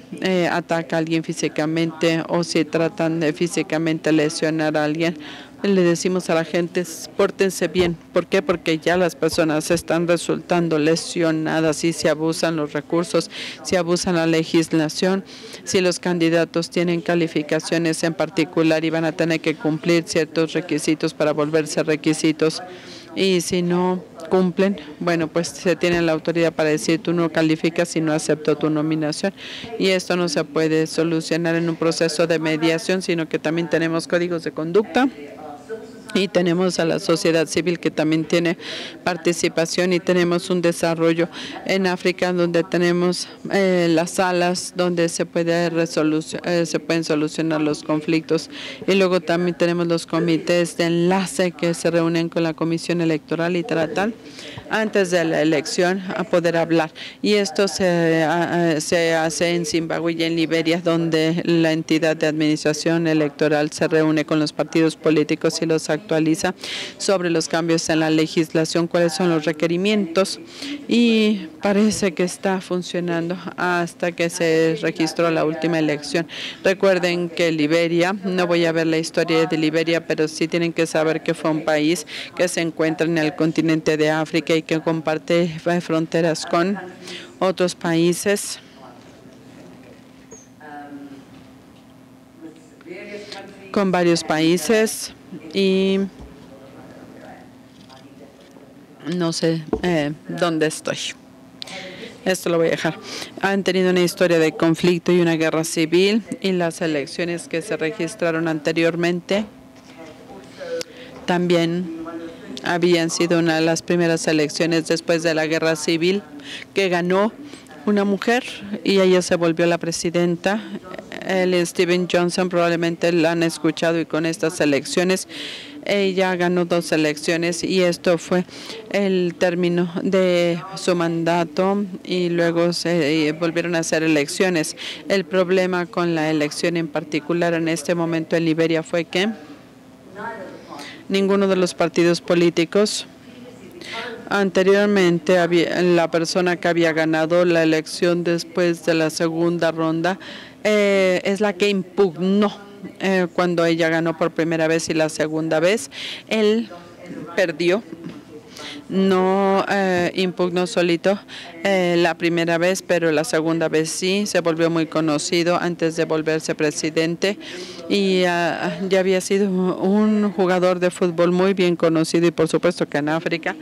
ataca a alguien físicamente, o si tratan de físicamente lesionar a alguien, le decimos a la gente, pórtense bien. ¿Por qué? Porque ya las personas están resultando lesionadas, y se abusan los recursos, se abusan la legislación, si los candidatos tienen calificaciones en particular y van a tener que cumplir ciertos requisitos para volverse requisitos, y si no cumplen, bueno, pues se tiene la autoridad para decir, tú no calificas y no acepto tu nominación. Y esto no se puede solucionar en un proceso de mediación, sino que también tenemos códigos de conducta. Y tenemos a la sociedad civil que también tiene participación, y tenemos un desarrollo en África donde tenemos las salas donde se pueden solucionar los conflictos, y luego también tenemos los comités de enlace que se reúnen con la Comisión Electoral y tratan antes de la elección a poder hablar. Y esto se hace en Zimbabue y en Liberia, donde la entidad de administración electoral se reúne con los partidos políticos y los actualiza sobre los cambios en la legislación, cuáles son los requerimientos, y parece que está funcionando hasta que se registró la última elección. Recuerden que Liberia, no voy a ver la historia de Liberia, pero sí tienen que saber que fue un país que se encuentra en el continente de África y que comparte fronteras con otros países. Con varios países, y no sé dónde estoy. Esto lo voy a dejar. Han tenido una historia de conflicto y una guerra civil, y las elecciones que se registraron anteriormente también habían sido una de las primeras elecciones después de la guerra civil que ganó una mujer, y ella se volvió la presidenta. Steven Johnson, probablemente la han escuchado, y con estas elecciones ella ganó 2 elecciones, y esto fue el término de su mandato, y luego se volvieron a hacer elecciones. El problema con la elección en particular en este momento en Liberia fue que ninguno de los partidos políticos anteriormente, la persona que había ganado la elección después de la segunda ronda es la que impugnó cuando ella ganó por primera vez, y la segunda vez él perdió. no impugnó solito la primera vez, pero la segunda vez sí, se volvió muy conocido antes de volverse presidente y ya había sido un jugador de fútbol muy bien conocido y por supuesto que en África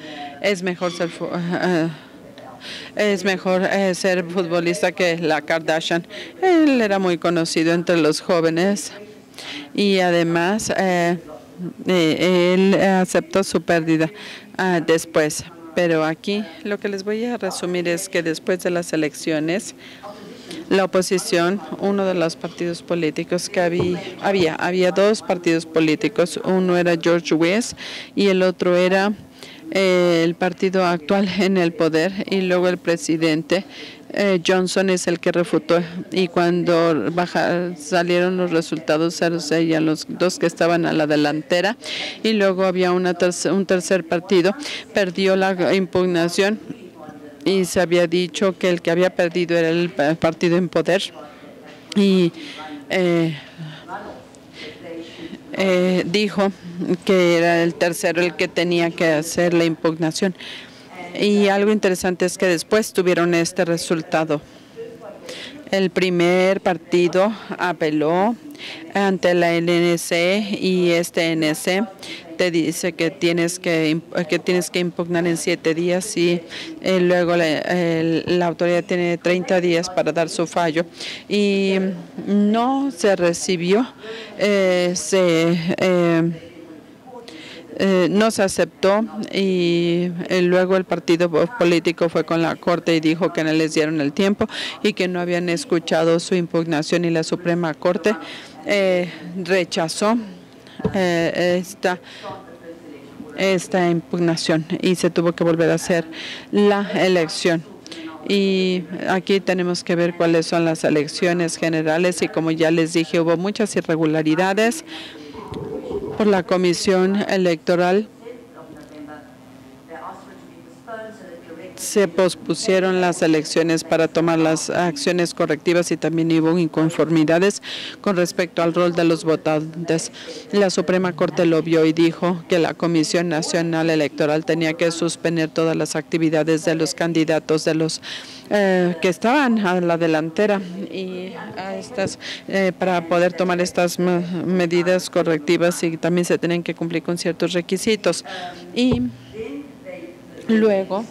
es mejor ser ser futbolista que la Kardashian. Él era muy conocido entre los jóvenes y además él aceptó su pérdida después. Pero aquí lo que les voy a resumir es que después de las elecciones, la oposición, uno de los partidos políticos que había dos partidos políticos, uno era George Weah y el otro era el partido actual en el poder, y luego el presidente Johnson es el que refutó, y cuando salieron los resultados eran los dos que estaban a la delantera, y luego había un tercer partido, perdió la impugnación y se había dicho que el que había perdido era el partido en poder y dijo que era el tercero el que tenía que hacer la impugnación. Y algo interesante es que después tuvieron este resultado. El primer partido apeló ante la NC y este NC te dice que tienes que impugnar en 7 días y luego la autoridad tiene 30 días para dar su fallo y no se recibió, no se aceptó y luego el partido político fue con la Corte y dijo que no les dieron el tiempo y que no habían escuchado su impugnación y la Suprema Corte rechazó esta impugnación y se tuvo que volver a hacer la elección. Y aquí tenemos que ver cuáles son las elecciones generales y como ya les dije, hubo muchas irregularidades por la Comisión Electoral. Se pospusieron las elecciones para tomar las acciones correctivas y también hubo inconformidades con respecto al rol de los votantes. La Suprema Corte lo vio y dijo que la Comisión Nacional Electoral tenía que suspender todas las actividades de los candidatos de los que estaban a la delantera y para poder tomar estas medidas correctivas y también se tienen que cumplir con ciertos requisitos. Y luego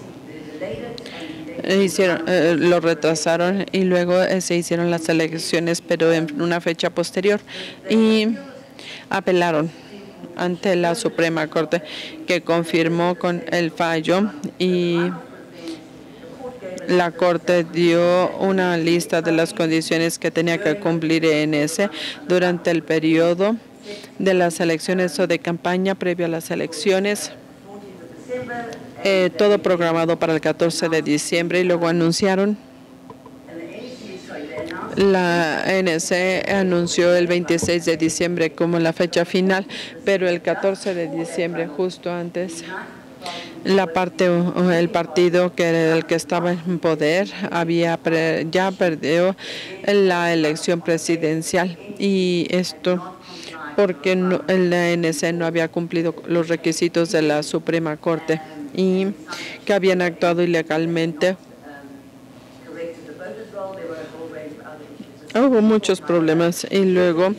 lo retrasaron y luego se hicieron las elecciones, pero en una fecha posterior y apelaron ante la Suprema Corte que confirmó con el fallo y la Corte dio una lista de las condiciones que tenía que cumplir ENS durante el periodo de las elecciones o de campaña previo a las elecciones. Todo programado para el 14 de diciembre y luego anunciaron, la ANC anunció el 26 de diciembre como la fecha final, pero el 14 de diciembre, justo antes, el partido que era el que estaba en poder ya perdió la elección presidencial y esto porque el ANC no había cumplido los requisitos de la Suprema Corte y que habían actuado ilegalmente. Hubo muchos problemas y luego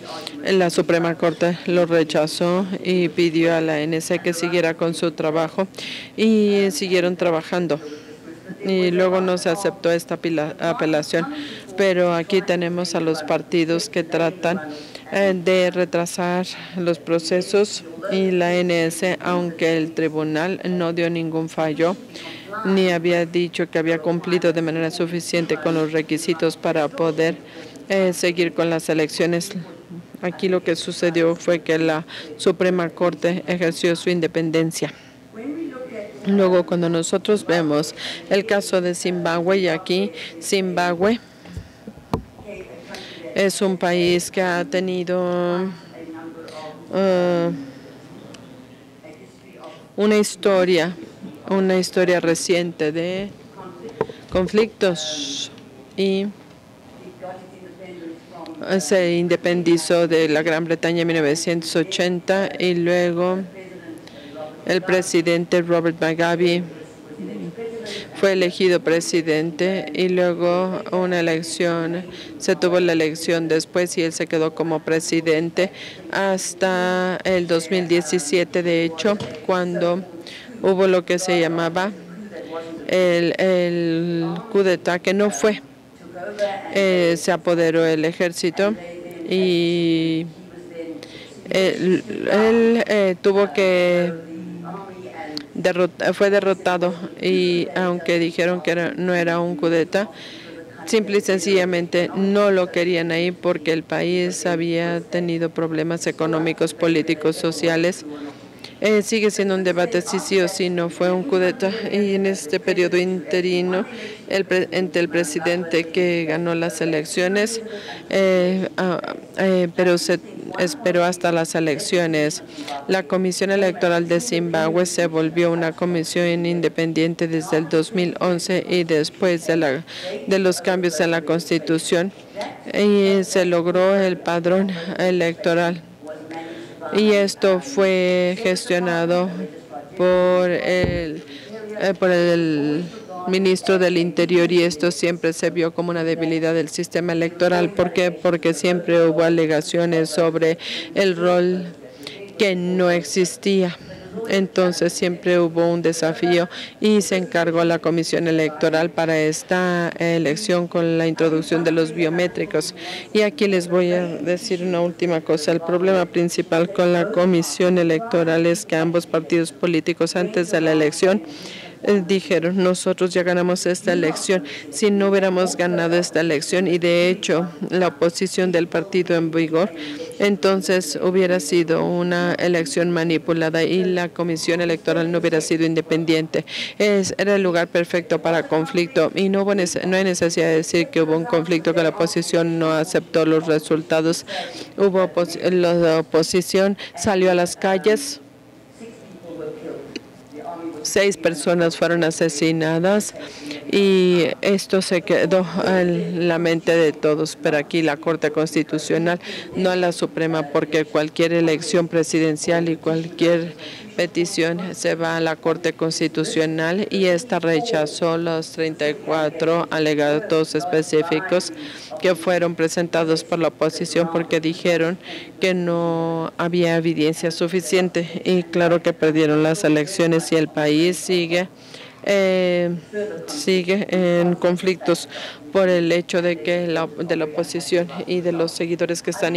la Suprema Corte lo rechazó y pidió a la ANC que siguiera con su trabajo y siguieron trabajando. Y luego no se aceptó esta apelación, pero aquí tenemos a los partidos que tratan de retrasar los procesos y la ANC, aunque el tribunal no dio ningún fallo ni había dicho que había cumplido de manera suficiente con los requisitos para poder seguir con las elecciones. Aquí lo que sucedió fue que la Suprema Corte ejerció su independencia. Luego, cuando nosotros vemos el caso de Zimbabue, y aquí Zimbabue es un país que ha tenido una historia reciente de conflictos y se independizó de la Gran Bretaña en 1980 y luego el presidente Robert Mugabe fue elegido presidente y luego se tuvo la elección después y él se quedó como presidente hasta el 2017, de hecho, cuando hubo lo que se llamaba el coup d'etat, que no fue. Se apoderó el ejército y él tuvo que fue derrotado, y aunque dijeron que no era un coup d'etat, simple y sencillamente no lo querían ahí porque el país había tenido problemas económicos, políticos, sociales. Sigue siendo un debate si sí o sí no fue un coup d'etat, y en este periodo interino entre el presidente que ganó las elecciones, pero se esperó hasta las elecciones. La Comisión Electoral de Zimbabue se volvió una comisión independiente desde el 2011 y después de los cambios en la Constitución, y se logró el padrón electoral. Y esto fue gestionado por el ministro del Interior, y esto siempre se vio como una debilidad del sistema electoral. ¿Por qué? Porque siempre hubo alegaciones sobre el rol que no existía. Entonces siempre hubo un desafío y se encargó a la Comisión Electoral para esta elección con la introducción de los biométricos. Y aquí les voy a decir una última cosa. El problema principal con la Comisión Electoral es que ambos partidos políticos antes de la elección dijeron: nosotros ya ganamos esta elección. Si no hubiéramos ganado esta elección, y de hecho la oposición del partido en vigor, entonces hubiera sido una elección manipulada y la Comisión Electoral no hubiera sido independiente. Era el lugar perfecto para conflicto, y no hay necesidad de decir que hubo un conflicto, que la oposición no aceptó los resultados. La oposición salió a las calles. 6 personas fueron asesinadas y esto se quedó en la mente de todos. Pero aquí la Corte Constitucional, no la Suprema, porque cualquier elección presidencial y cualquier petición se va a la Corte Constitucional, y esta rechazó los 34 alegatos específicos que fueron presentados por la oposición porque dijeron que no había evidencia suficiente, y claro que perdieron las elecciones y el país sigue en conflictos por el hecho de que de la oposición y de los seguidores que están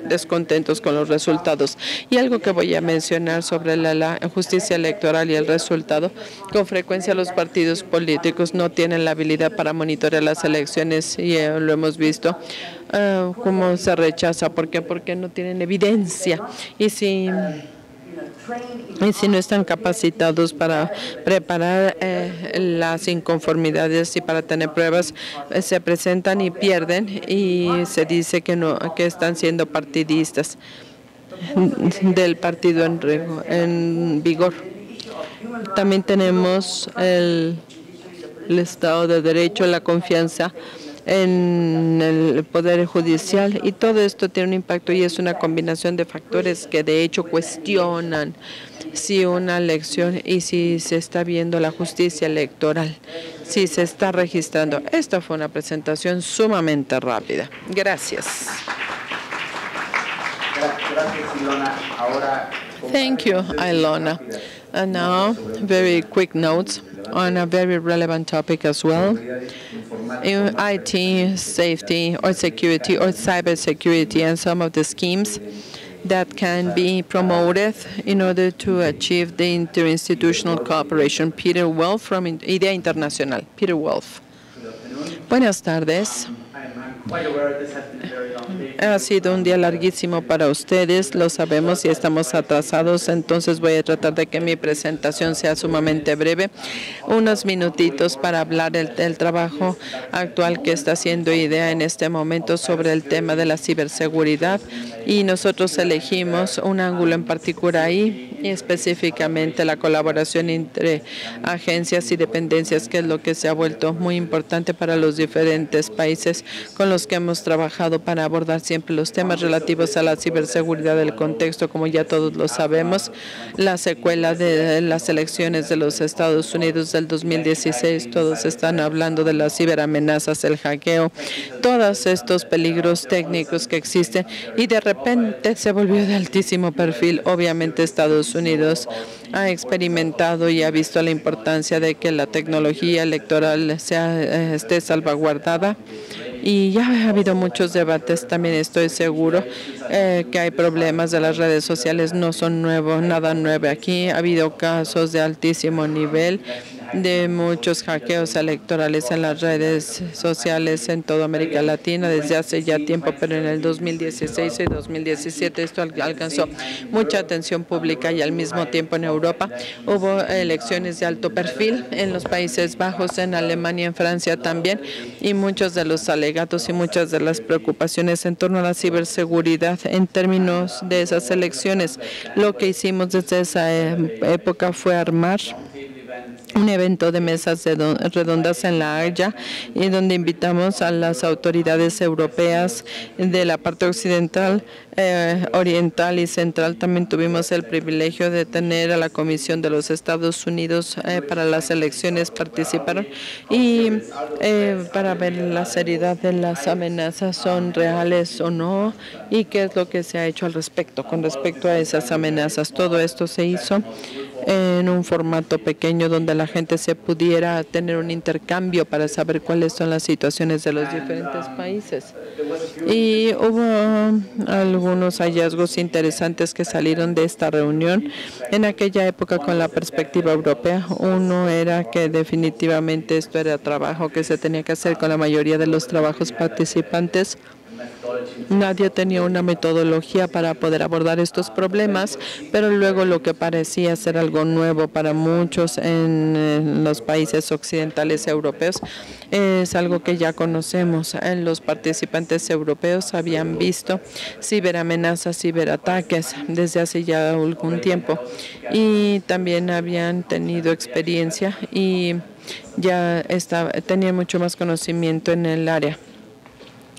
descontentos con los resultados. Y algo que voy a mencionar sobre la justicia electoral y el resultado: con frecuencia los partidos políticos no tienen la habilidad para monitorear las elecciones, y lo hemos visto cómo se rechaza. ¿Por qué? Porque no tienen evidencia, y si no están capacitados para preparar las inconformidades y para tener pruebas, se presentan y pierden, y se dice que están siendo partidistas del partido en vigor. También tenemos el Estado de Derecho, la confianza en el Poder Judicial, y todo esto tiene un impacto, y es una combinación de factores que de hecho cuestionan si una elección y si se está viendo la justicia electoral, si se está registrando. Esta fue una presentación sumamente rápida. Gracias. Gracias, Ilona. Ahora, thank you, Ilona. And now, very quick notes on a very relevant topic as well. In IT safety or security or cybersecurity, and some of the schemes that can be promoted in order to achieve the interinstitutional cooperation. Peter Wolf from Idea Internacional. Peter Wolf. Buenas tardes. Ha sido un día larguísimo para ustedes, lo sabemos, y estamos atrasados, entonces voy a tratar de que mi presentación sea sumamente breve. Unos minutitos para hablar del trabajo actual que está haciendo IDEA en este momento sobre el tema de la ciberseguridad, y nosotros elegimos un ángulo en particular ahí, y específicamente la colaboración entre agencias y dependencias, que es lo que se ha vuelto muy importante para los diferentes países con los que hemos trabajado para abordar siempre los temas relativos a la ciberseguridad del contexto. Como ya todos lo sabemos, la secuela de las elecciones de los Estados Unidos del 2016, todos están hablando de las ciberamenazas, el hackeo, todos estos peligros técnicos que existen, y de repente se volvió de altísimo perfil. Obviamente Estados Unidos ha experimentado y ha visto la importancia de que la tecnología electoral esté salvaguardada, y ya ha habido muchos debates. También estoy seguro que hay problemas de las redes sociales. No son nada nuevo aquí. Ha habido casos de altísimo nivel de muchos hackeos electorales en las redes sociales en toda América Latina desde hace ya tiempo, pero en el 2016 y 2017 esto alcanzó mucha atención pública, y al mismo tiempo en Europa hubo elecciones de alto perfil en los Países Bajos, en Alemania, en Francia también, y muchos de los alegatos y muchas de las preocupaciones en torno a la ciberseguridad en términos de esas elecciones. Lo que hicimos desde esa época fue armar un evento de mesas redondas en La Haya, y donde invitamos a las autoridades europeas de la parte occidental, oriental y central. También tuvimos el privilegio de tener a la Comisión de los Estados Unidos para las elecciones, participaron, y para ver la seriedad de las amenazas, son reales o no, y qué es lo que se ha hecho al respecto, con respecto a esas amenazas. Todo esto se hizo en un formato pequeño donde la gente se pudiera tener un intercambio para saber cuáles son las situaciones de los diferentes países. Y hubo algunos hallazgos interesantes que salieron de esta reunión en aquella época con la perspectiva europea. Uno era que definitivamente esto era trabajo que se tenía que hacer con la mayoría de los trabajos participantes. Nadie tenía una metodología para poder abordar estos problemas, pero luego lo que parecía ser algo nuevo para muchos en los países occidentales europeos es algo que ya conocemos. Los participantes europeos habían visto ciberamenazas, ciberataques desde hace ya algún tiempo, y también habían tenido experiencia y ya tenían mucho más conocimiento en el área,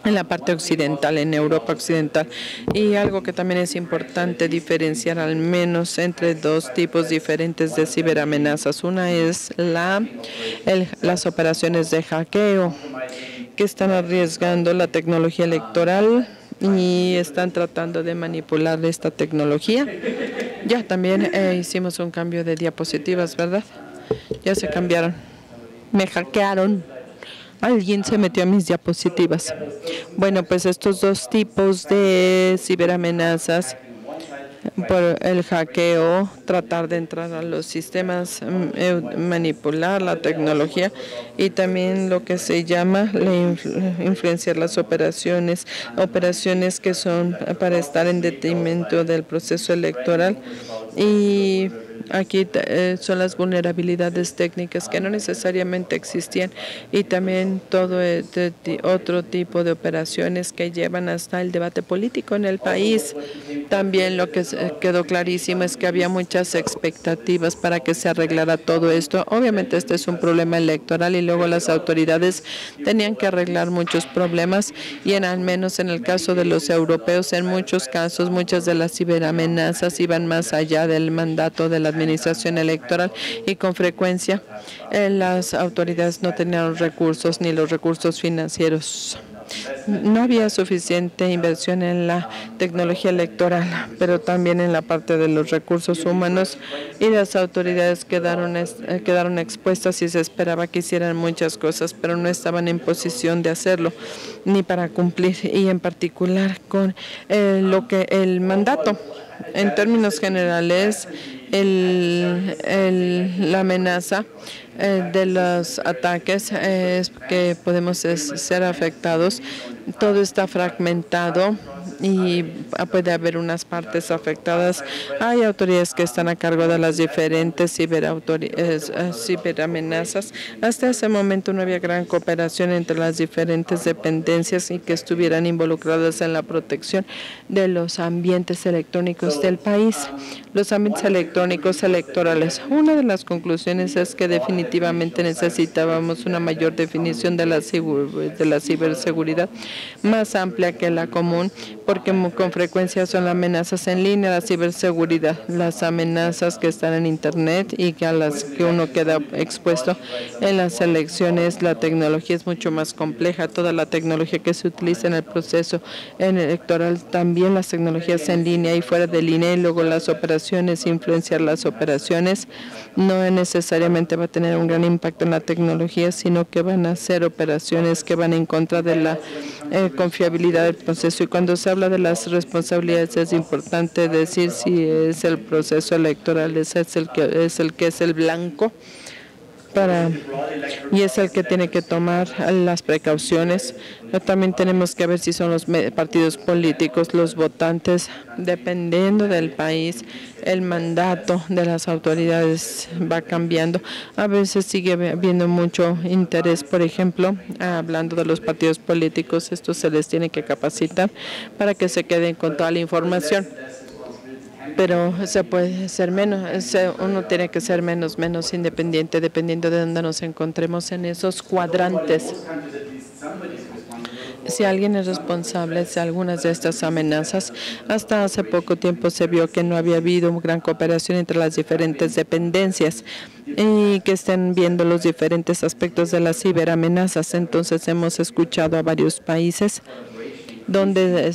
en la parte occidental, en Europa occidental. Y algo que también es importante diferenciar al menos entre dos tipos diferentes de ciberamenazas. Una es las operaciones de hackeo, que están arriesgando la tecnología electoral y están tratando de manipular esta tecnología. Ya también hicimos un cambio de diapositivas, ¿verdad? Ya se cambiaron. Me hackearon. Alguien se metió a mis diapositivas. Bueno, pues estos dos tipos de ciberamenazas, por el hackeo, tratar de entrar a los sistemas, manipular la tecnología, y también lo que se llama influenciar las operaciones que son para estar en detrimento del proceso electoral. Y aquí son las vulnerabilidades técnicas que no necesariamente existían, y también todo otro tipo de operaciones que llevan hasta el debate político en el país. También lo que quedó clarísimo es que había muchas expectativas para que se arreglara todo esto. Obviamente este es un problema electoral, y luego las autoridades tenían que arreglar muchos problemas, y al menos en el caso de los europeos, en muchos casos, muchas de las ciberamenazas iban más allá del mandato de la administración electoral, y con frecuencia las autoridades no tenían los recursos ni los recursos financieros. No había suficiente inversión en la tecnología electoral, pero también en la parte de los recursos humanos, y las autoridades quedaron expuestas, y se esperaba que hicieran muchas cosas, pero no estaban en posición de hacerlo ni para cumplir, y en particular con el mandato. En términos generales, la amenaza de los ataques es que podemos ser afectados. Todo está fragmentado y puede haber unas partes afectadas. Hay autoridades que están a cargo de las diferentes ciberamenazas. Hasta ese momento no había gran cooperación entre las diferentes dependencias y que estuvieran involucradas en la protección de los ambientes electrónicos del país, los ambientes electrónicos electorales. Una de las conclusiones es que definitivamente necesitábamos una mayor definición de la ciberseguridad más amplia que la común, porque con frecuencia son amenazas en línea, la ciberseguridad, las amenazas que están en Internet y que a las que uno queda expuesto en las elecciones. La tecnología es mucho más compleja, toda la tecnología que se utiliza en el proceso electoral, también las tecnologías en línea y fuera de línea, y luego las operaciones, influenciar las operaciones, no necesariamente va a tener un gran impacto en la tecnología, sino que van a ser operaciones que van en contra de la confiabilidad del proceso. Y cuando se habla de las responsabilidades es importante decir si es el proceso electoral, es el que es el blanco y es el que tiene que tomar las precauciones. Pero también tenemos que ver si son los partidos políticos, los votantes, dependiendo del país. El mandato de las autoridades va cambiando. A veces sigue habiendo mucho interés, por ejemplo, hablando de los partidos políticos, estos se les tiene que capacitar para que se queden con toda la información. Pero se puede ser menos, uno tiene que ser menos independiente dependiendo de dónde nos encontremos en esos cuadrantes. Si alguien es responsable de algunas de estas amenazas, hasta hace poco tiempo se vio que no había habido gran cooperación entre las diferentes dependencias y que estén viendo los diferentes aspectos de las ciberamenazas. Entonces hemos escuchado a varios países donde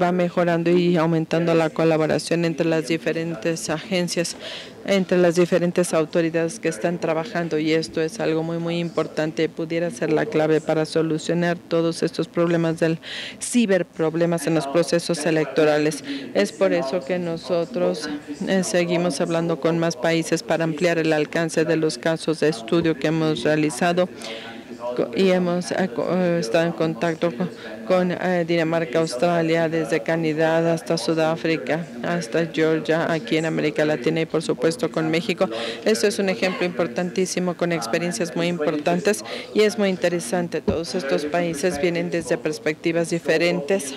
va mejorando y aumentando la colaboración entre las diferentes agencias, entre las diferentes autoridades que están trabajando, y esto es algo muy importante. Pudiera ser la clave para solucionar todos estos problemas del ciberproblemas en los procesos electorales. Es por eso que nosotros seguimos hablando con más países para ampliar el alcance de los casos de estudio que hemos realizado, y hemos estado en contacto con Dinamarca, Australia, desde Canadá hasta Sudáfrica, hasta Georgia, aquí en América Latina, y por supuesto con México. Esto es un ejemplo importantísimo con experiencias muy importantes, y es muy interesante. Todos estos países vienen desde perspectivas diferentes,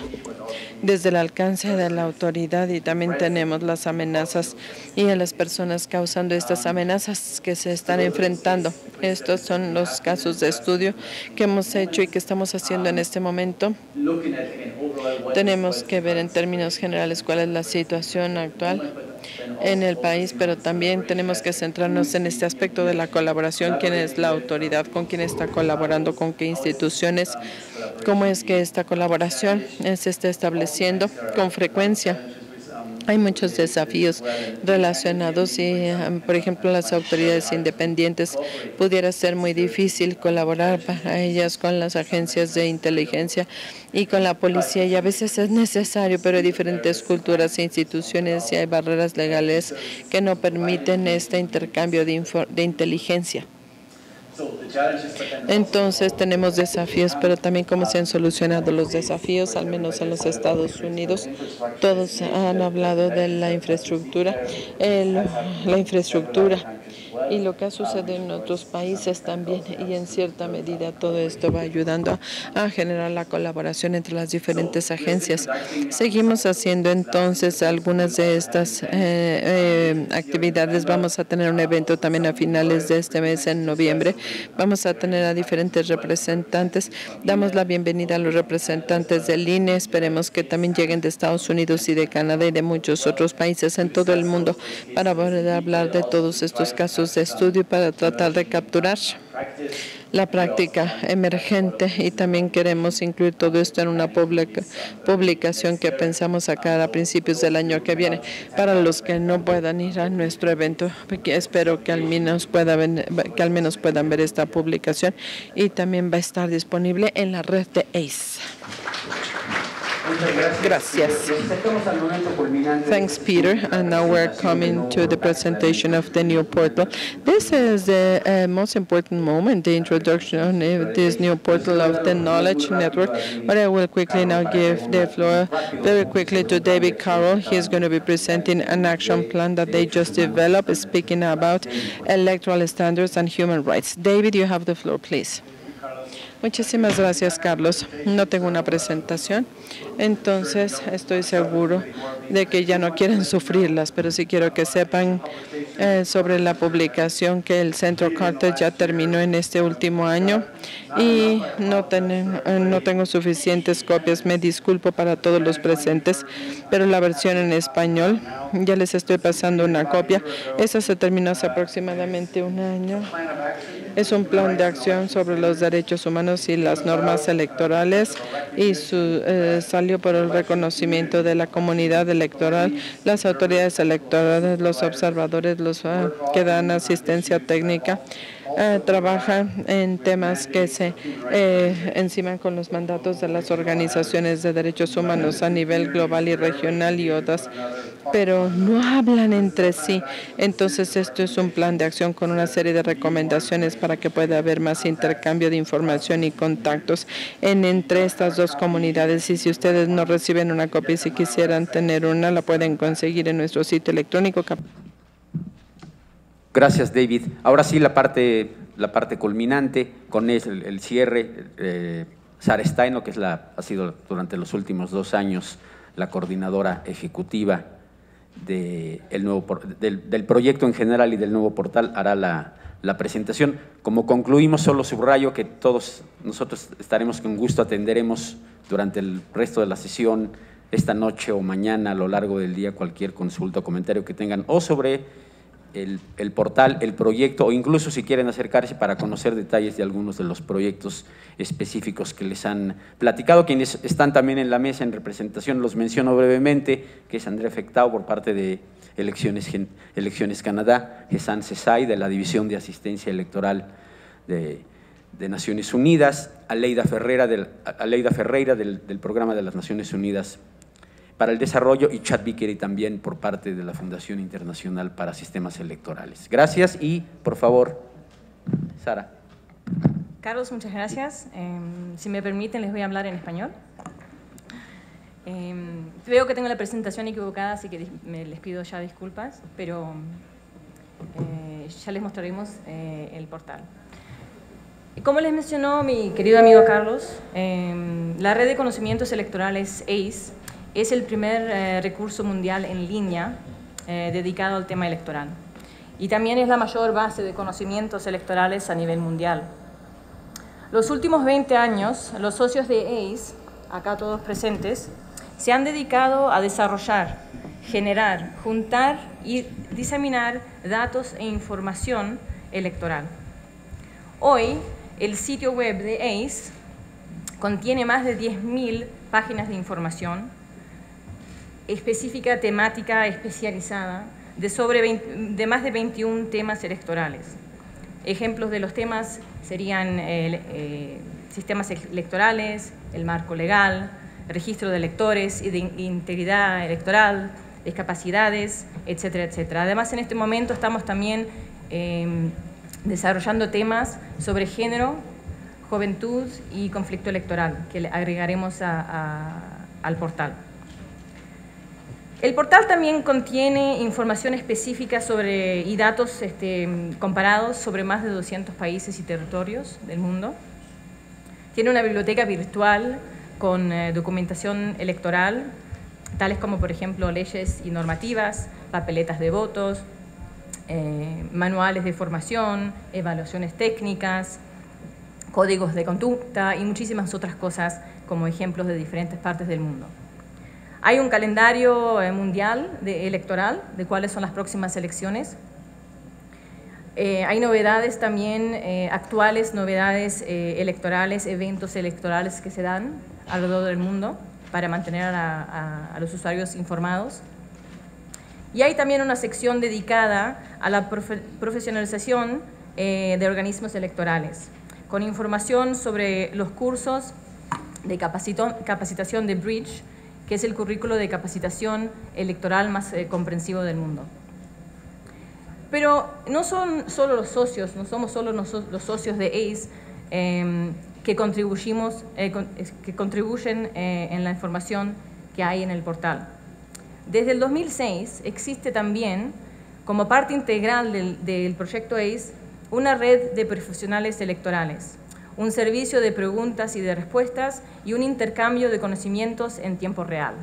desde el alcance de la autoridad, y también tenemos las amenazas y a las personas causando estas amenazas que se están enfrentando. Estos son los casos de estudio que hemos hecho y que estamos haciendo en este momento. Tenemos que ver en términos generales cuál es la situación actual en el país, pero también tenemos que centrarnos en este aspecto de la colaboración: quién es la autoridad, con quién está colaborando, con qué instituciones, cómo es que esta colaboración se está estableciendo con frecuencia. Hay muchos desafíos relacionados y, por ejemplo, las autoridades independientes pudiera ser muy difícil colaborar para ellas con las agencias de inteligencia y con la policía, y a veces es necesario, pero hay diferentes culturas e instituciones y hay barreras legales que no permiten este intercambio de inteligencia. Entonces tenemos desafíos, pero también cómo se han solucionado los desafíos, al menos en los Estados Unidos. Todos han hablado de la infraestructura, y lo que ha sucedido en otros países también, y en cierta medida todo esto va ayudando a generar la colaboración entre las diferentes agencias. Seguimos haciendo entonces algunas de estas actividades. Vamos a tener un evento también a finales de este mes, en noviembre. Vamos a tener a diferentes representantes. Damos la bienvenida a los representantes del INE. Esperemos que también lleguen de Estados Unidos y de Canadá y de muchos otros países en todo el mundo para poder hablar de todos estos casos de estudio, para tratar de capturar la práctica emergente, y también queremos incluir todo esto en una publicación que pensamos sacar a principios del año que viene. Para los que no puedan ir a nuestro evento, espero que al menos puedan ver esta publicación, y también va a estar disponible en la red de ACE. Gracias. Thanks, Peter. And now we're coming to the presentation of the new portal. This is the most important moment, the introduction of this new portal of the Knowledge Network. But I will quickly now give the floor very quickly to David Carroll. He's going to be presenting an action plan that they just developed, speaking about electoral standards and human rights. David, you have the floor, please. Muchísimas gracias, Carlos. No tengo una presentación, entonces estoy seguro de que ya no quieren sufrirlas, pero sí quiero que sepan sobre la publicación que el Centro Carter ya terminó en este último año y no tengo suficientes copias. Me disculpo para todos los presentes, pero la versión en español ya les estoy pasando una copia. Esa se terminó hace aproximadamente un año. Es un plan de acción sobre los derechos humanos y las normas electorales y salió por el reconocimiento de la comunidad electoral, las autoridades electorales, los observadores, los que dan asistencia técnica. Trabajan en temas que se enciman con los mandatos de las organizaciones de derechos humanos a nivel global y regional y otras, pero no hablan entre sí. Entonces, esto es un plan de acción con una serie de recomendaciones para que pueda haber más intercambio de información y contactos entre estas dos comunidades. Y si ustedes no reciben una copia y si quisieran tener una, la pueden conseguir en nuestro sitio electrónico. Gracias, David. Ahora sí, la parte culminante con el cierre. Sara Steino, que ha sido durante los últimos 2 años la coordinadora ejecutiva del proyecto en general y del nuevo portal, hará la presentación. Como concluimos, solo subrayo que todos nosotros estaremos con gusto, atenderemos durante el resto de la sesión, esta noche o mañana, a lo largo del día, cualquier consulta o comentario que tengan o sobre el portal, el proyecto, o incluso si quieren acercarse para conocer detalles de algunos de los proyectos específicos que les han platicado. Quienes están también en la mesa en representación, los menciono brevemente, que es André Fectao por parte de Elecciones Canadá, Gesan Cesay de la División de Asistencia Electoral de Naciones Unidas, Aleida Ferreira del Programa de las Naciones Unidas para el Desarrollo, y Chad Vickery también por parte de la Fundación Internacional para Sistemas Electorales. Gracias y, por favor, Sara. Carlos, muchas gracias. Si me permiten, les voy a hablar en español. Veo que tengo la presentación equivocada, así que les pido ya disculpas, pero ya les mostraremos el portal. Como les mencionó mi querido amigo Carlos, la Red de Conocimientos Electorales ACE es el primer recurso mundial en línea dedicado al tema electoral. Y también es la mayor base de conocimientos electorales a nivel mundial. Los últimos 20 años, los socios de ACE, acá todos presentes, se han dedicado a desarrollar, generar, juntar y diseminar datos e información electoral. Hoy, el sitio web de ACE contiene más de 10.000 páginas de información específica, temática especializada, de más de 21 temas electorales. Ejemplos de los temas serían sistemas electorales, el marco legal, registro de electores, integridad electoral, discapacidades, etcétera, etcétera. Además, en este momento estamos también desarrollando temas sobre género, juventud y conflicto electoral, que le agregaremos al portal. El portal también contiene información específica y datos comparados sobre más de 200 países y territorios del mundo. Tiene una biblioteca virtual con documentación electoral, tales como, por ejemplo, leyes y normativas, papeletas de votos, manuales de formación, evaluaciones técnicas, códigos de conducta y muchísimas otras cosas como ejemplos de diferentes partes del mundo. Hay un calendario mundial electoral de cuáles son las próximas elecciones. Hay novedades también actuales, novedades electorales, eventos electorales que se dan alrededor del mundo para mantener a los usuarios informados. Y hay también una sección dedicada a la profesionalización de organismos electorales, con información sobre los cursos de capacitación de Bridge que es el currículo de capacitación electoral más comprensivo del mundo. Pero no son solo los socios, no somos solo los socios de ACE que contribuyen en la información que hay en el portal. Desde el 2006 existe también, como parte integral del proyecto ACE, una red de profesionales electorales, un servicio de preguntas y de respuestas y un intercambio de conocimientos en tiempo real.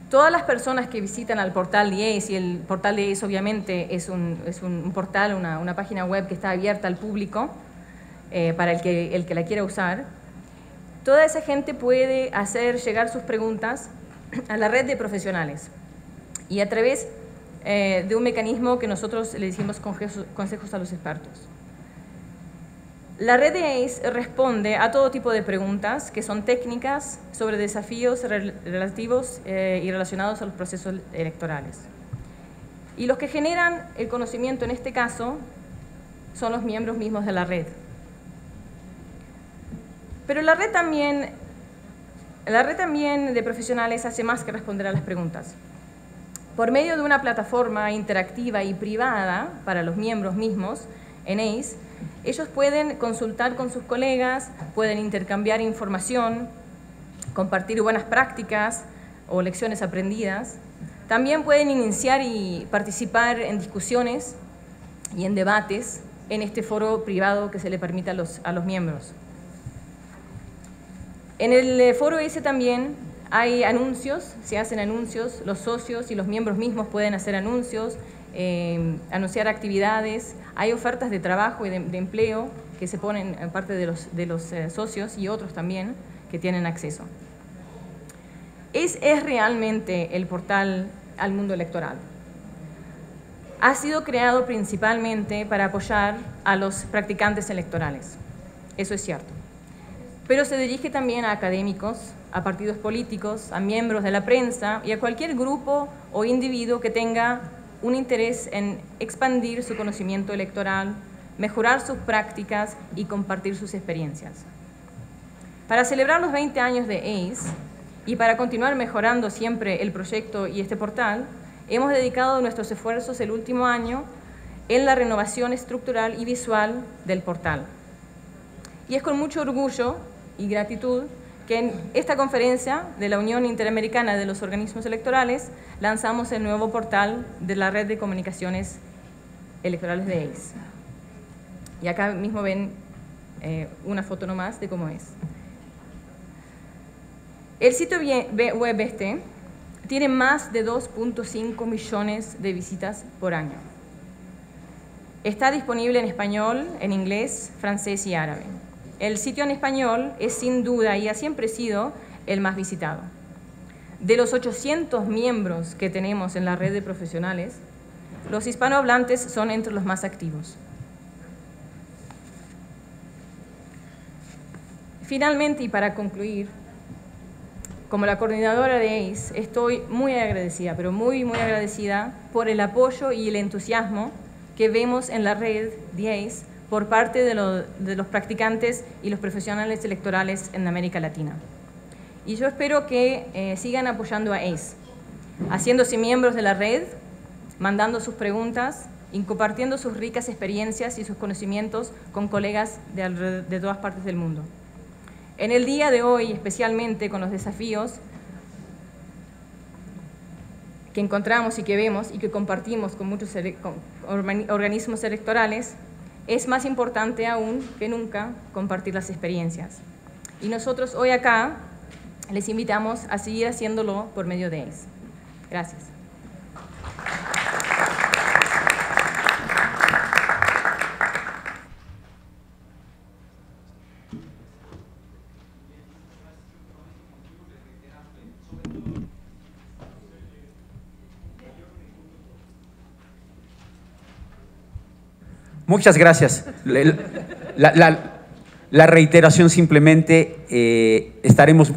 Todas las personas que visitan al portal de ACE, y el portal de ACE obviamente es un portal, una página web que está abierta al público para el que la quiera usar, toda esa gente puede hacer llegar sus preguntas a la red de profesionales y a través de un mecanismo que nosotros le decimos consejos a los expertos. La red de ACE responde a todo tipo de preguntas que son técnicas sobre desafíos relativos y relacionados a los procesos electorales. Y los que generan el conocimiento en este caso son los miembros mismos de la red. Pero la red también de profesionales hace más que responder a las preguntas. Por medio de una plataforma interactiva y privada para los miembros mismos en ACE, ellos pueden consultar con sus colegas, pueden intercambiar información, compartir buenas prácticas o lecciones aprendidas. También pueden iniciar y participar en discusiones y en debates en este foro privado que se le permite a los miembros. En el foro ese también hay anuncios, se hacen anuncios, los socios y los miembros mismos pueden hacer anuncios, anunciar actividades, hay ofertas de trabajo y de empleo que se ponen en parte de los socios y otros también que tienen acceso. Es realmente el portal al mundo electoral. Ha sido creado principalmente para apoyar a los practicantes electorales, eso es cierto. Pero se dirige también a académicos, a partidos políticos, a miembros de la prensa y a cualquier grupo o individuo que tenga un interés en expandir su conocimiento electoral, mejorar sus prácticas y compartir sus experiencias. Para celebrar los 20 años de ACE y para continuar mejorando siempre el proyecto y este portal, hemos dedicado nuestros esfuerzos el último año en la renovación estructural y visual del portal. Y es con mucho orgullo y gratitud que en esta conferencia de la Unión Interamericana de los Organismos Electorales lanzamos el nuevo portal de la Red de Comunicaciones Electorales de ACE. Y acá mismo ven una foto nomás de cómo es. El sitio web este tiene más de 2.5 millones de visitas por año. Está disponible en español, en inglés, francés y árabe. El sitio en español es sin duda y ha siempre sido el más visitado. De los 800 miembros que tenemos en la red de profesionales, los hispanohablantes son entre los más activos. Finalmente, y para concluir, como la coordinadora de ACE, estoy muy agradecida, pero muy agradecida por el apoyo y el entusiasmo que vemos en la red de ACE por parte de los practicantes y los profesionales electorales en América Latina. Y yo espero que sigan apoyando a ACE, haciéndose miembros de la red, mandando sus preguntas y compartiendo sus ricas experiencias y sus conocimientos con colegas de todas partes del mundo. En el día de hoy, especialmente con los desafíos que encontramos y que vemos y que compartimos con muchos organismos electorales, es más importante aún que nunca compartir las experiencias. Y nosotros hoy acá les invitamos a seguir haciéndolo por medio de ACE. Gracias. Muchas gracias. La reiteración simplemente, estaremos,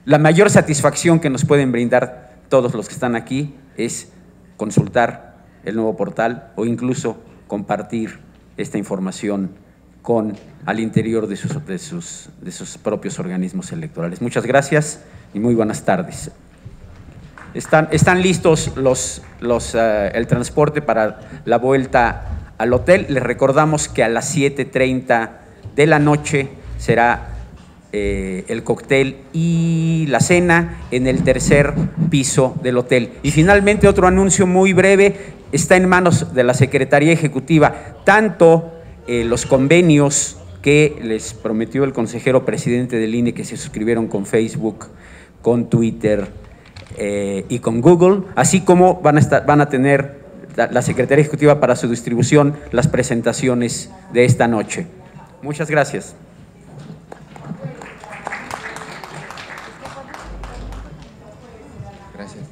la mayor satisfacción que nos pueden brindar todos los que están aquí es consultar el nuevo portal o incluso compartir esta información al interior de sus propios organismos electorales. Muchas gracias y muy buenas tardes. Están listos el transporte para la vuelta al hotel. Les recordamos que a las 7:30 de la noche será el cóctel y la cena en el tercer piso del hotel. Y finalmente, otro anuncio muy breve, está en manos de la Secretaría Ejecutiva, tanto los convenios que les prometió el consejero presidente del INE, que se suscribieron con Facebook, con Twitter y con Google, así como van a tener la Secretaría Ejecutiva para su distribución las presentaciones de esta noche. Muchas gracias. Gracias.